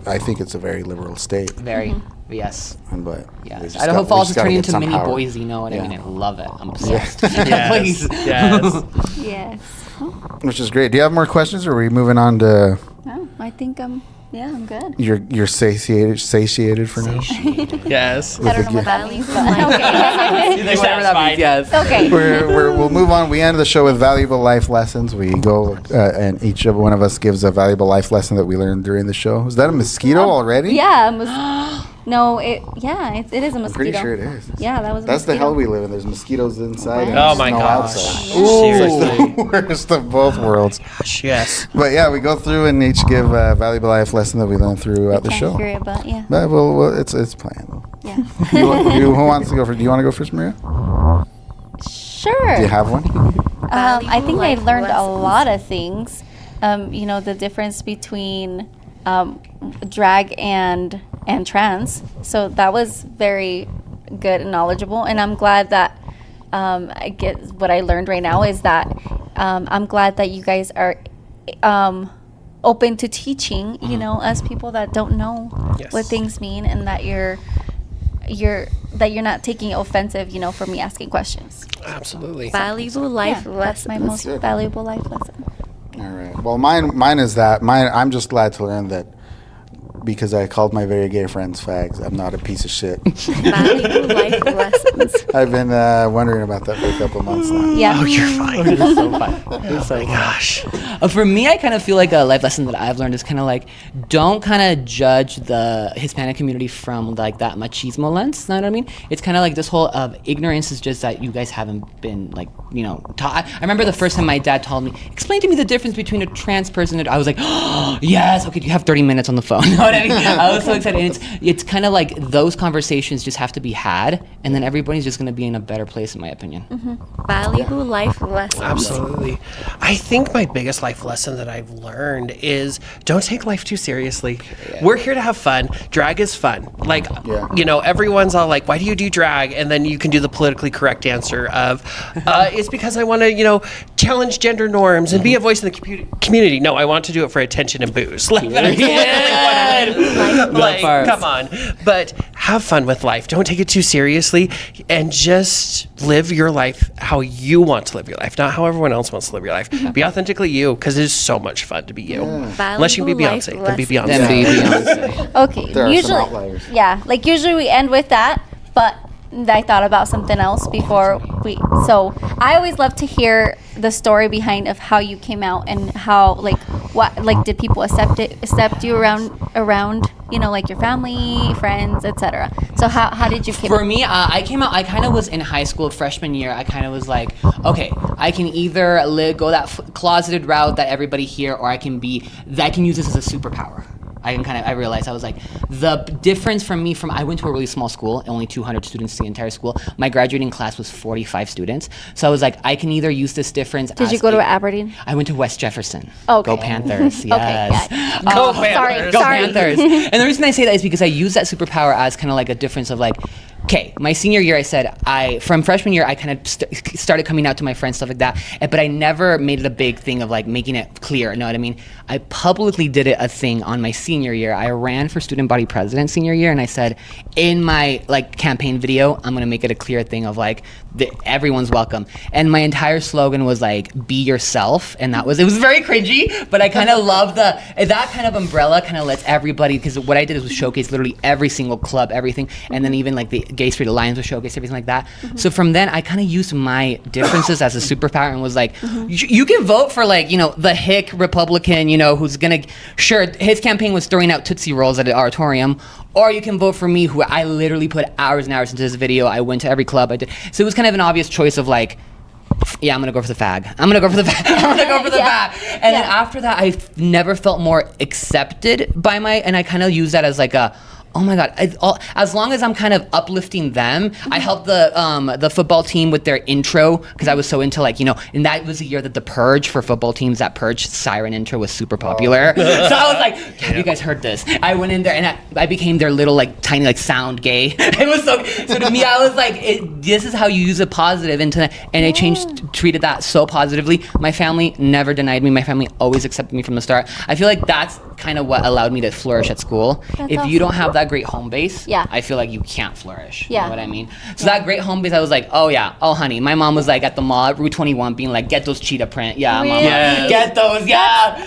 I think it's a very liberal state. Very. Yes. But Yes. Idaho Falls is turning into mini Boise. You know what I mean? I love it. I'm obsessed. Please. Yes. Yes. which is great. Do you have more questions, or are we moving on to? No, I think I'm good. You're satiated for now. Yes. I don't know what that means, but okay. Whatever that means, yes. Okay. We'll move on. We end the show with valuable life lessons. We go and each one of us gives a valuable life lesson that we learned during the show. Is that a mosquito already? Yeah. No, it is a mosquito. I'm pretty sure it is. Yeah, that was a That's the mosquito. hell we live in. There's mosquitoes inside and Oh there's my snow gosh. outside. Seriously. It's like the worst of both worlds. Yes. But yeah, we go through and each give a valuable life lesson that we learned throughout the Can't show. hear it, but yeah. But well, it's planned. Yeah. Who wants to go first? Do you want to go first, Maria? Sure. Do you have one? I think I learned a lot of things. The difference between drag and trans. So that was very good and knowledgeable. And I'm glad that I get what I learned right now is that I'm glad that you guys are open to teaching, us people that don't know what things mean, and that you're not taking it offensive, for me asking questions. Absolutely. Valuable life That's my most good. valuable life lesson. All right. Well, mine is that. I'm just glad to learn that because I called my very gay friends fags, I'm not a piece of shit. Valuable life lessons. I've been wondering about that for a couple months now. Yeah. Oh, you're fine. It's so fun. It's so Gosh. For me, I kind of feel like a life lesson that I've learned is kind of like, don't kind of judge the Hispanic community from like that machismo lens. You know what I mean? It's kind of like this whole ignorance is just that you guys haven't been like, taught. I remember the first time my dad told me, explain to me the difference between a trans person and I was like, oh, yes, okay, you have 30 minutes on the phone. You know what I mean? I was so excited. And it's kind of like those conversations just have to be had, and then everybody's just going to be in a better place, in my opinion. Valuable life lessons. Absolutely. I think my biggest life lesson that I've learned is don't take life too seriously. We're here to have fun. Drag is fun. Like, everyone's all like, why do you do drag? And then you can do the politically correct answer of, it's because I want to, challenge gender norms and be a voice in the community. No, I want to do it for attention and booze. Like, come on. But have fun with life. Don't take it too seriously, and just live your life how you want to live your life, not how everyone else wants to live your life. Be authentically you, because it is so much fun to be you. Unless you can be Valuable Beyonce, life then be Beyonce. Then be Beyonce. Okay. There are usually, some outliers. yeah, like usually we end with that, but I thought about something else before we. So I always love to hear the story behind of how you came out and how did people accept you around like your family, friends, etc. So how did you come For me, I came out, I kind of was in high school freshman year. I kind of was like, okay, I can either go that closeted route that everybody here, or I can use this as a superpower. I realized I was like, the difference from me I went to a really small school, only 200 students the entire school. My graduating class was 45 students. So I was like, I can either use this difference. Did you go to Aberdeen? I went to West Jefferson. Okay. Go Panthers. Yes. Okay, Go Sorry. Panthers. Go Panthers. And the reason I say that is because I use that superpower as kind of like a difference of like, okay, my senior year, I said, from freshman year, I kind of started coming out to my friends, stuff like that. But I never made it a big thing of like making it clear. You know what I mean? I publicly did it a thing on my senior year. I ran for student body president senior year, and I said, in my like campaign video, I'm gonna make it a clear thing of like, everyone's welcome. And my entire slogan was like, be yourself. And it was very cringy, but I kind of love that kind of umbrella kind of lets everybody, because what I did was showcase literally every single club, everything. And then even like the Gay Street Alliance was showcase, everything like that. So from then I kind of used my differences as a superpower and was like, you can vote for like, you know, the hick Republican, you know, who's gonna, sure, his campaign was throwing out Tootsie Rolls at an auditorium, or you can vote for me, who I literally put hours and hours into this video. I went to every club I did. So it was kind of an obvious choice of like, yeah, I'm gonna go for the fag. I'm gonna go for the fag. I'm gonna go for the fag. And then after that, I never felt more accepted by and I kind of use that as like a, oh my God, as long as I'm kind of uplifting them. I helped the football team with their intro, because I was so into like, you know, and that was the year that the Purge for football teams, that Purge siren intro was super popular. So I was like, have you guys heard this? I went in there and I became their little like tiny like sound gay. It was so to me, I was like, this is how you use a positive into that. And I treated that so positively. My family never denied me. My family always accepted me from the start. I feel like that's kind of what allowed me to flourish at school. If you don't have that great home base, I feel like you can't flourish. You know what I mean? So that great home base, I was like, oh honey, my mom was like at the mall at Route 21 being like, get those cheetah print, mama, get those,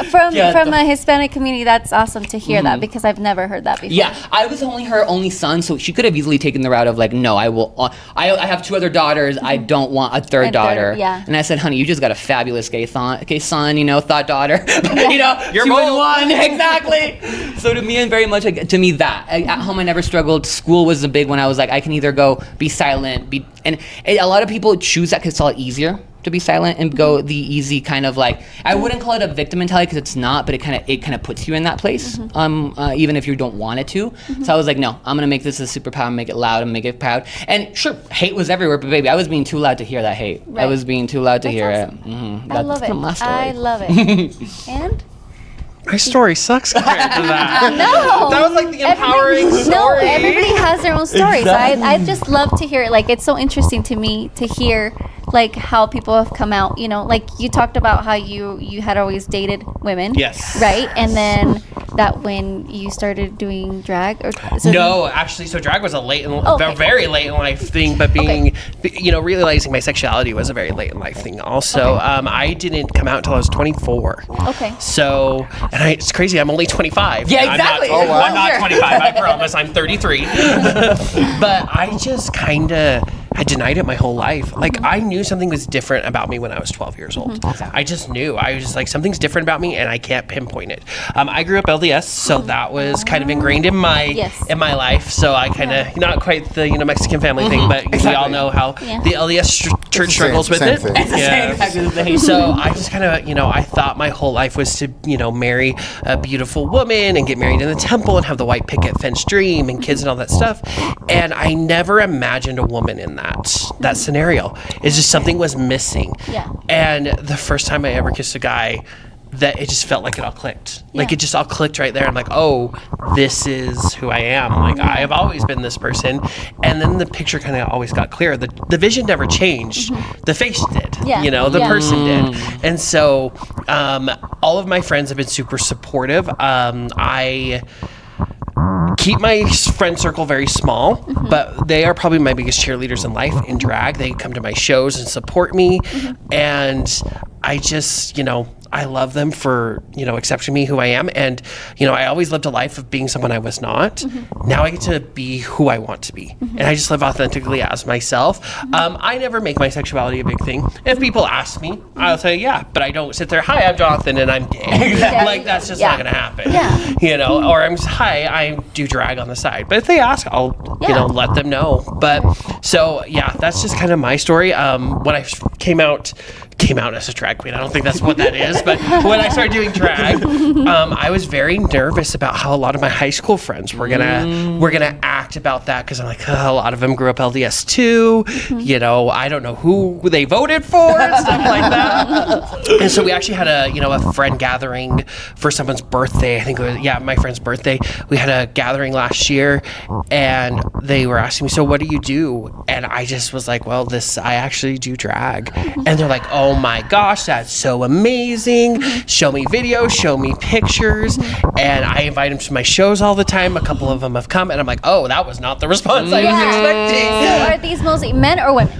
From a Hispanic community, that's awesome to hear that, because I've never heard that before. I was only her only son, so she could have easily taken the route of like, no, I will, I have 2 other daughters, I don't want a third daughter. And I said, honey, you just got a fabulous gay son, you know, thought daughter, you know, you're 2 in 1, exactly. So to me, and very much like, to me that, at home I never struggled. School was a big one. I was like, I can either go be silent, and a lot of people choose that because it's a lot easier to be silent and go the easy kind of like, I wouldn't call it a victim mentality because it's not, but it kind of puts you in that place, even if you don't want it to. So I was like, no, I'm gonna make this a superpower, make it loud and make it proud. And sure, hate was everywhere, but baby, I was being too loud to hear that hate. I was being too loud to hear it. I love it. I love it. And my story sucks compared to that. no, that was like the empowering story. No, everybody has their own stories. Exactly. I just love to hear it. Like, it's so interesting to me to hear like how people have come out. You know, like you talked about how you had always dated women. Yes. Right, and then that when you started doing drag, or no, actually, so drag was a very late in life thing, but you know, realizing my sexuality was a very late in life thing. Also, I didn't come out until I was 24. Okay. So, and it's crazy. I'm only 25. Yeah, exactly. I'm not 25. I promise. I'm 33. But I just kind of. I denied it my whole life. Like, I knew something was different about me when I was 12 years old. I just knew. I was just like, something's different about me, and I can't pinpoint it. I grew up LDS, so that was kind of ingrained in my life. So I kind of, not quite the Mexican family thing, but we all know how the LDS church struggles with it. Yeah. So I just kind of, I thought my whole life was to, marry a beautiful woman and get married in the temple and have the white picket fence dream and kids and all that stuff. And I never imagined a woman in that scenario. It's just something was missing. Yeah. And the first time I ever kissed a guy, that it just felt like it all clicked. Like it just all clicked right there. I'm like, oh, this is who I am. Like, I have always been this person. And then the picture kind of always got clear. The vision never changed. The face did. The person did. And so all of my friends have been super supportive. I keep my friend circle very small, but they are probably my biggest cheerleaders in life in drag. They come to my shows and support me. And I just, I love them for, accepting me who I am. And, I always lived a life of being someone I was not. Now I get to be who I want to be. And I just live authentically as myself. I never make my sexuality a big thing. If people ask me, I'll say, yeah, but I don't sit there, hi, I'm Jonathan and I'm gay. Like, that's just not going to happen. Or I'm just, hi, I do drag on the side. But if they ask, I'll, let them know. But so, yeah, that's just kind of my story. When I came out came out as a drag queen. I don't think that's what that is, but when I started doing drag, I was very nervous about how a lot of my high school friends were gonna act about that, because I'm like, a lot of them grew up LDS too. You know, I don't know who they voted for and stuff like that. And so we actually had a friend gathering for someone's birthday. I think it was my friend's birthday. We had a gathering last year, and they were asking me, so what do you do? And I just was like, well, I actually do drag. And they're like, oh my gosh, that's so amazing. Show me videos, show me pictures. And I invite them to my shows all the time. A couple of them have come, and I'm like, oh, that was not the response I was expecting. So are these mostly men or women?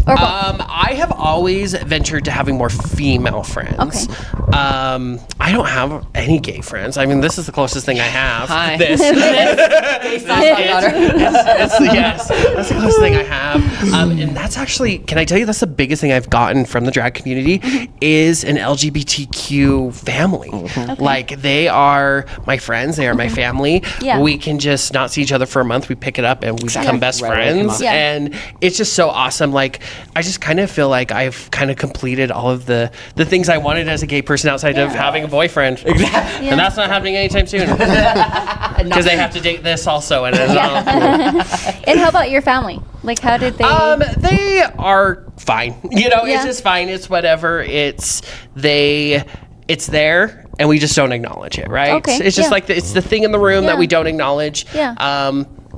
Or both? I have always ventured to having more female friends. Okay. I don't have any gay friends. I mean, this is the closest thing I have. Hi. This. Yes, That's the closest thing I have. And that's actually, can I tell you, that's the biggest thing I've gotten from the drag community is an LGBTQ family. Like, they are my friends. They are my family. Yeah. We can just not see each other for a month. We pick it up and we become best Right, come friends. on. Yeah. And it's just so awesome. Like, I just kind of feel like I've kind of completed all of the things I wanted as a gay person outside of having a boyfriend. Exactly. Yeah. And that's not happening anytime soon. Because they have to date this also. And it's not cool. And how about your family? Like, how did they? They are fine. You know, Yeah. it's just fine. It's whatever. It's there, and we just don't acknowledge it, right? Okay, It's just yeah. like it's the thing in the room Yeah. that we don't acknowledge. Yeah.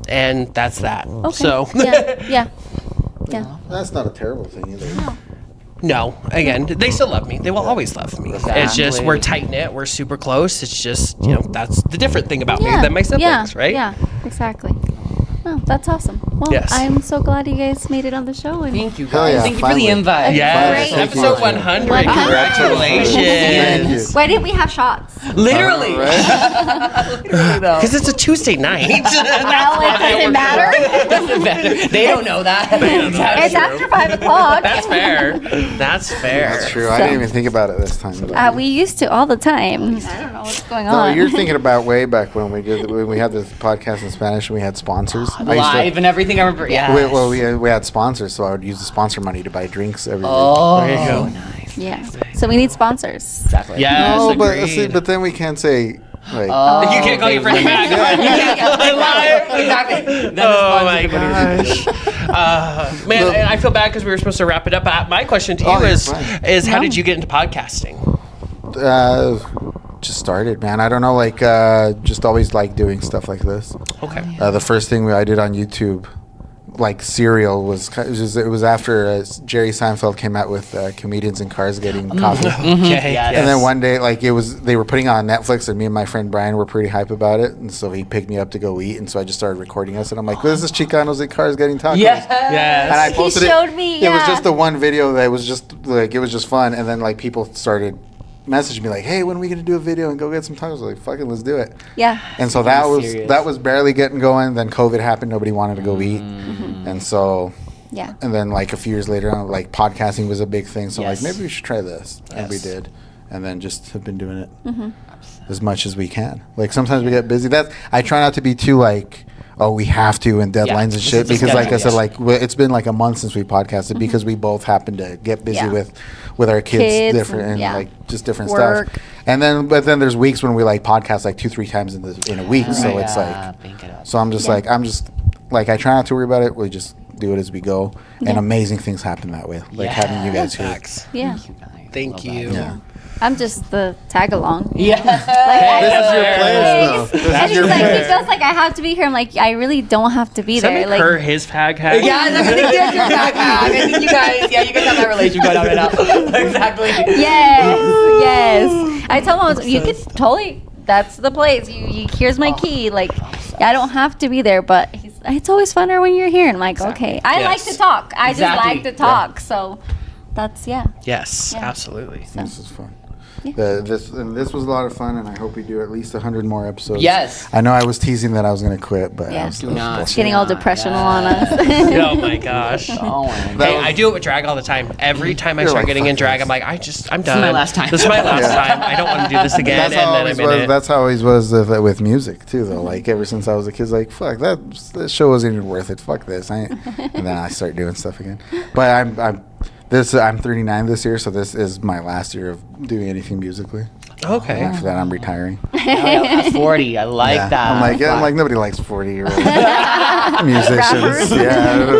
And that's that. Okay. So. yeah. That's not a terrible thing either. No, again, they still love me. They will always love me. It's just we're tight knit. We're super close. It's just that's the different thing about me than my siblings, right? Yeah, exactly. Oh, that's awesome. Well, Yes. I'm so glad you guys made it on the show. And Thank you Hell guys. yeah, Thank you for finally. the invite. Yes, Great. episode 100. 100. Congratulations. Thank you. Why didn't we have shots? Literally. Because it's a Tuesday night. Well, it doesn't matter. They don't know that. It's after 5 o'clock. That's fair. That's fair. That's true. I didn't even think about it this time. But We used to all the time. I don't know what's going no, on. you're thinking about way back when we had this podcast in Spanish and we had sponsors. I used to- Live and everything. I remember. Yeah. we had sponsors, so I would use the sponsor money to buy drinks every week. Oh, There you go. nice. Yeah. So we need sponsors. Exactly. Yes, No, agreed. but then we can't say like. You can't call your friend back. Exactly. Oh my gosh. Man, and I feel bad because we were supposed to wrap it up. My question to you you're is fine. how did you get into podcasting? Just started, man. I don't know, like just always like doing stuff like this. Okay. The first thing I did on YouTube, like Serial, it was after Jerry Seinfeld came out with comedians in cars getting coffee. Okay. Yes. And then one day, like they were putting it on Netflix, and me and my friend Brian were pretty hype about it, and so he picked me up to go eat, and so I just started recording us, and I'm like, "This is Chicanos in cars getting tacos." Yes. And I posted showed me, It was yeah. just the one video that was just like it was just fun, and then like people started messaging me like, "Hey, when are we gonna do a video and go get some tacos?" I was like, "Fucking, let's do it." Yeah. And so serious. that was barely getting going. Then COVID happened. Nobody wanted to go eat, and so. Yeah. And then like a few years later, like podcasting was a big thing. So Yes. like maybe we should try this, and we Yes. did, and then just have been doing it as much as we can. Like sometimes we get busy. I try not to be too like, oh, we have to and deadlines and shit, It's a because like I schedule, said, like it's been like a month since we podcasted because we both happen to get busy Yeah. with our kids Kids different and yeah. like just different Work. stuff. And then but then there's weeks when we like podcast like 2-3 times in a week. So it's like. So I'm just like I try not to worry about it. We just do it as we go, and Yeah. amazing things happen that way. Like having you guys here. Facts. Yeah. Thank you. Yeah. I'm just the tag along. Yeah. This is your place, though. This And is your he's like, he place. feels like I have to be here. I'm like, I really don't have to be Does that there. make Like, her his fag hag? Yeah, I think you guys are back. I think you guys have that relationship going on right now. Exactly. yes. I tell him, you could totally. That's the place. Here's my key. Like, I don't have to be there, but it's always funner when you're here. And I'm like, okay, I like to talk. I just like to talk. So, that's Yes, Yeah. absolutely. This is fun. This was a lot of fun, and I hope we do at least 100 more episodes. Yes. I know I was teasing that I was going to quit, but Yeah. I was, Do not. bullshit. getting all depressional on us. Oh my gosh. Oh, Hey, I do it with drag all the time. Every time I You're start like, getting in fuck drag, this. I'm like, I'm done. my last time. This is my last Yeah. time. I don't want to do this again. That's how, and then I'm in it. that's how it always was with music too, though. Like ever since I was a kid, like fuck that show wasn't even worth it. Fuck this. And then I start doing stuff again. But I'm I'm 39 this year, so this is my last year of doing anything musically. Okay. After that, I'm retiring. At 40, I like Yeah. that. I'm like nobody likes 40-year-old musicians. Yeah.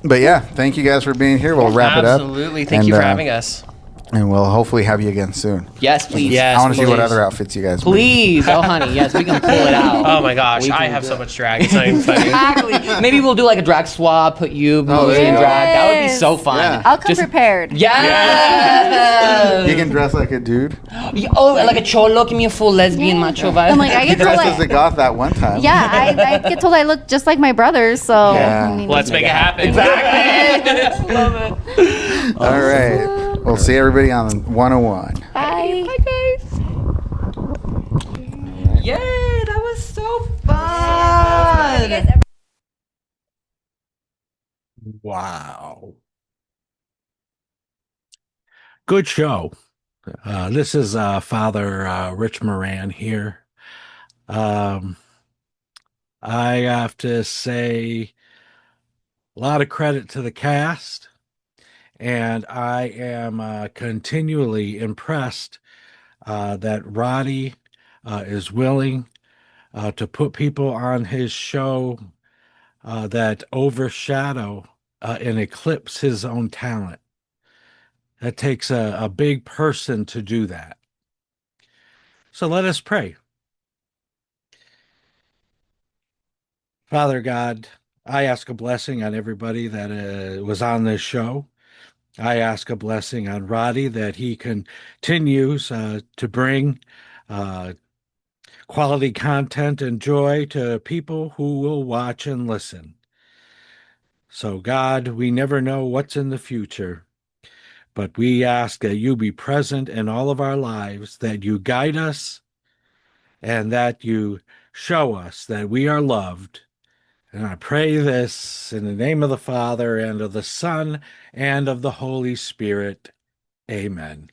But yeah, thank you guys for being here. We'll wrap it up. Absolutely. Thank you for having us. And we'll hopefully have you again soon. Yes, please. Yes, I want to see what please. other outfits you guys bring. Please. Oh, honey. Yes, we can pull it out. Oh my gosh, We I can have do so it. much drag. It's not even funny. Exactly. Maybe we'll do like a drag swap, put you mostly in drag. That would be so fun. Yeah. I'll come prepared. Yes. You can dress like a dude. Oh, like a cholo, give me a full lesbian macho vibe. I'm like, I You get told dressed as a like, goth that one time. yeah, I get told I look just like my brothers. So Yeah. I mean, Let's make it happen. Exactly. Love it. All right. We'll see everybody on 101. bye. Bye, guys. Yay, that was so fun. Wow. Good show. This is Father Rich Moran here. I have to say a lot of credit to the cast, and I am continually impressed that Roddy is willing to put people on his show that overshadow and eclipse his own talent. That takes a big person to do that. So let us pray. Father God, I ask a blessing on everybody that was on this show. I ask a blessing on Roddy that he continues to bring quality content and joy to people who will watch and listen. So God, we never know what's in the future, but we ask that you be present in all of our lives, that you guide us, and that you show us that we are loved. And I pray this in the name of the Father, and of the Son, and of the Holy Spirit. Amen.